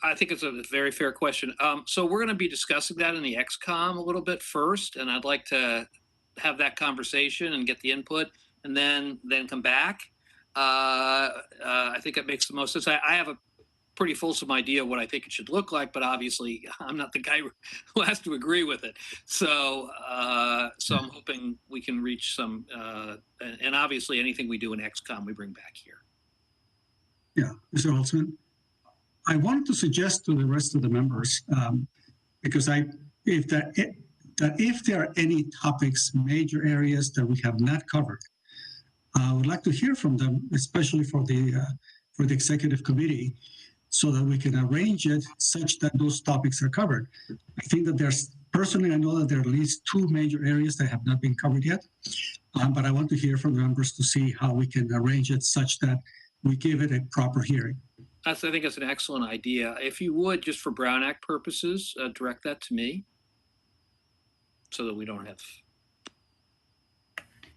I think it's a very fair question. So we're going to be discussing that in the XCOM a little bit first, and I'd like to have that conversation and get the input, and then come back. I think it makes the most sense. I have a pretty fulsome idea of what I think it should look like, but obviously I'm not the guy who has to agree with it. So I'm hoping we can reach some, and obviously anything we do in XCOM, we bring back here. Yeah, Mr. Holtzman, I wanted to suggest to the rest of the members, because if there are any topics, major areas that we have not covered, I would like to hear from them, especially for the executive committee, so that we can arrange it such that those topics are covered. I think that personally, I know that there are at least 2 major areas that have not been covered yet, but I want to hear from the members to see how we can arrange it such that we give it a proper hearing. I think it's an excellent idea. If you would, just for Brown Act purposes, direct that to me so that we don't have.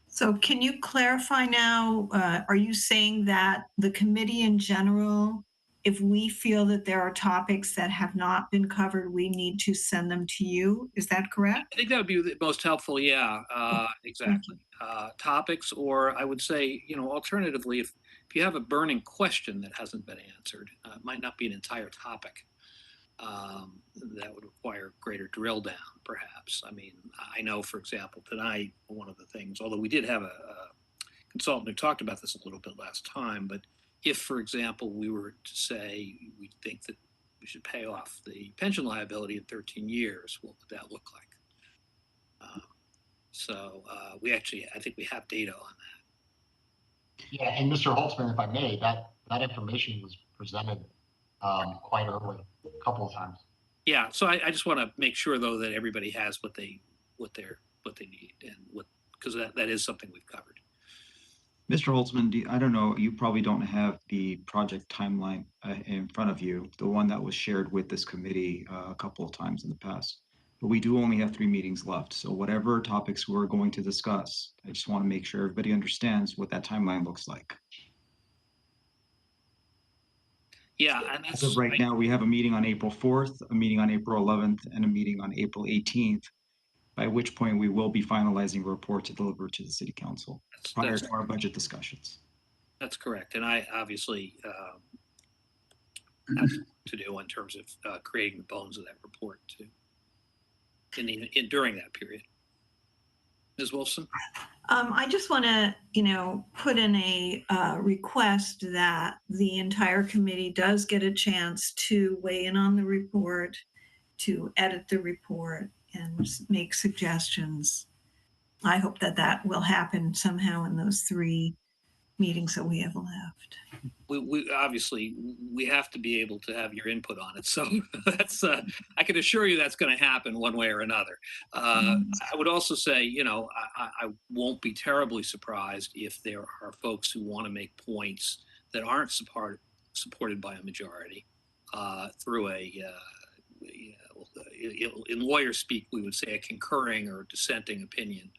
So can you clarify now, are you saying that the committee in general if we feel that there are topics that have not been covered, we need to send them to you. Is that correct? I think that would be the most helpful. Yeah, exactly. Topics, or I would say, alternatively, if you have a burning question that hasn't been answered, it might not be an entire topic. That would require greater drill down, perhaps. I mean, I know, for example, tonight, one of the things, although we did have a consultant who talked about this a little bit last time, but if, for example, we were to say we think that we should pay off the pension liability in 13 years, what would that look like? I think we have data on that. Yeah, and Mr. Holtzman, if I may, that information was presented quite early, a couple of times. Yeah, so I just want to make sure though that everybody has what they need, and because that is something we've covered. Mr. Holtzman, I don't know, you probably don't have the project timeline in front of you, the one that was shared with this committee a couple of times in the past. But we do only have 3 meetings left. So whatever topics we're going to discuss, I just want to make sure everybody understands what that timeline looks like. Yeah, and as of right now, we have a meeting on April 4th, a meeting on April 11th, and a meeting on April 18th, by which point we will be finalizing a report to deliver to the City Council prior to our budget discussions. That's correct. And I obviously have to do in terms of creating the bones of that report too, during that period. Ms. Wilson? I just want to, put in a request that the entire committee does get a chance to weigh in on the report, to edit the report, and make suggestions. I hope that will happen somehow in those 3 meetings that we have left. We obviously have to be able to have your input on it. So that's I can assure you that's going to happen one way or another. I would also say, I won't be terribly surprised if there are folks who want to make points that aren't supported by a majority through in lawyer speak, we would say a concurring or dissenting opinion.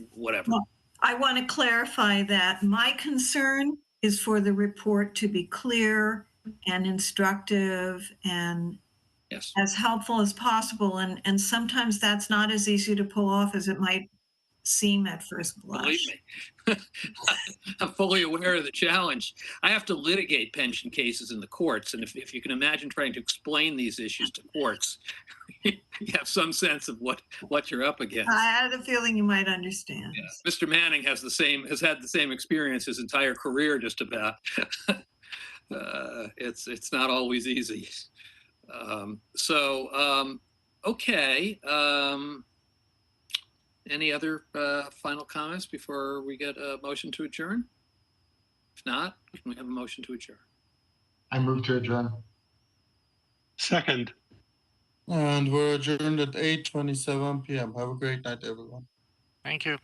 Whatever. Well, I want to clarify that my concern is for the report to be clear and instructive and as helpful as possible. And sometimes that's not as easy to pull off as it might seem at first blush. Believe me, I'm fully aware of the challenge. I have to litigate pension cases in the courts. And if you can imagine trying to explain these issues to courts, you have some sense of what you're up against. I had a feeling you might understand. Yeah. Mr. Manning has had the same experience his entire career, just about. It's not always easy. Okay. Any other final comments before we get a motion to adjourn? If not, can we have a motion to adjourn? I move to adjourn. Second. And we're adjourned at 8:27 p.m. Have a great night, everyone. Thank you.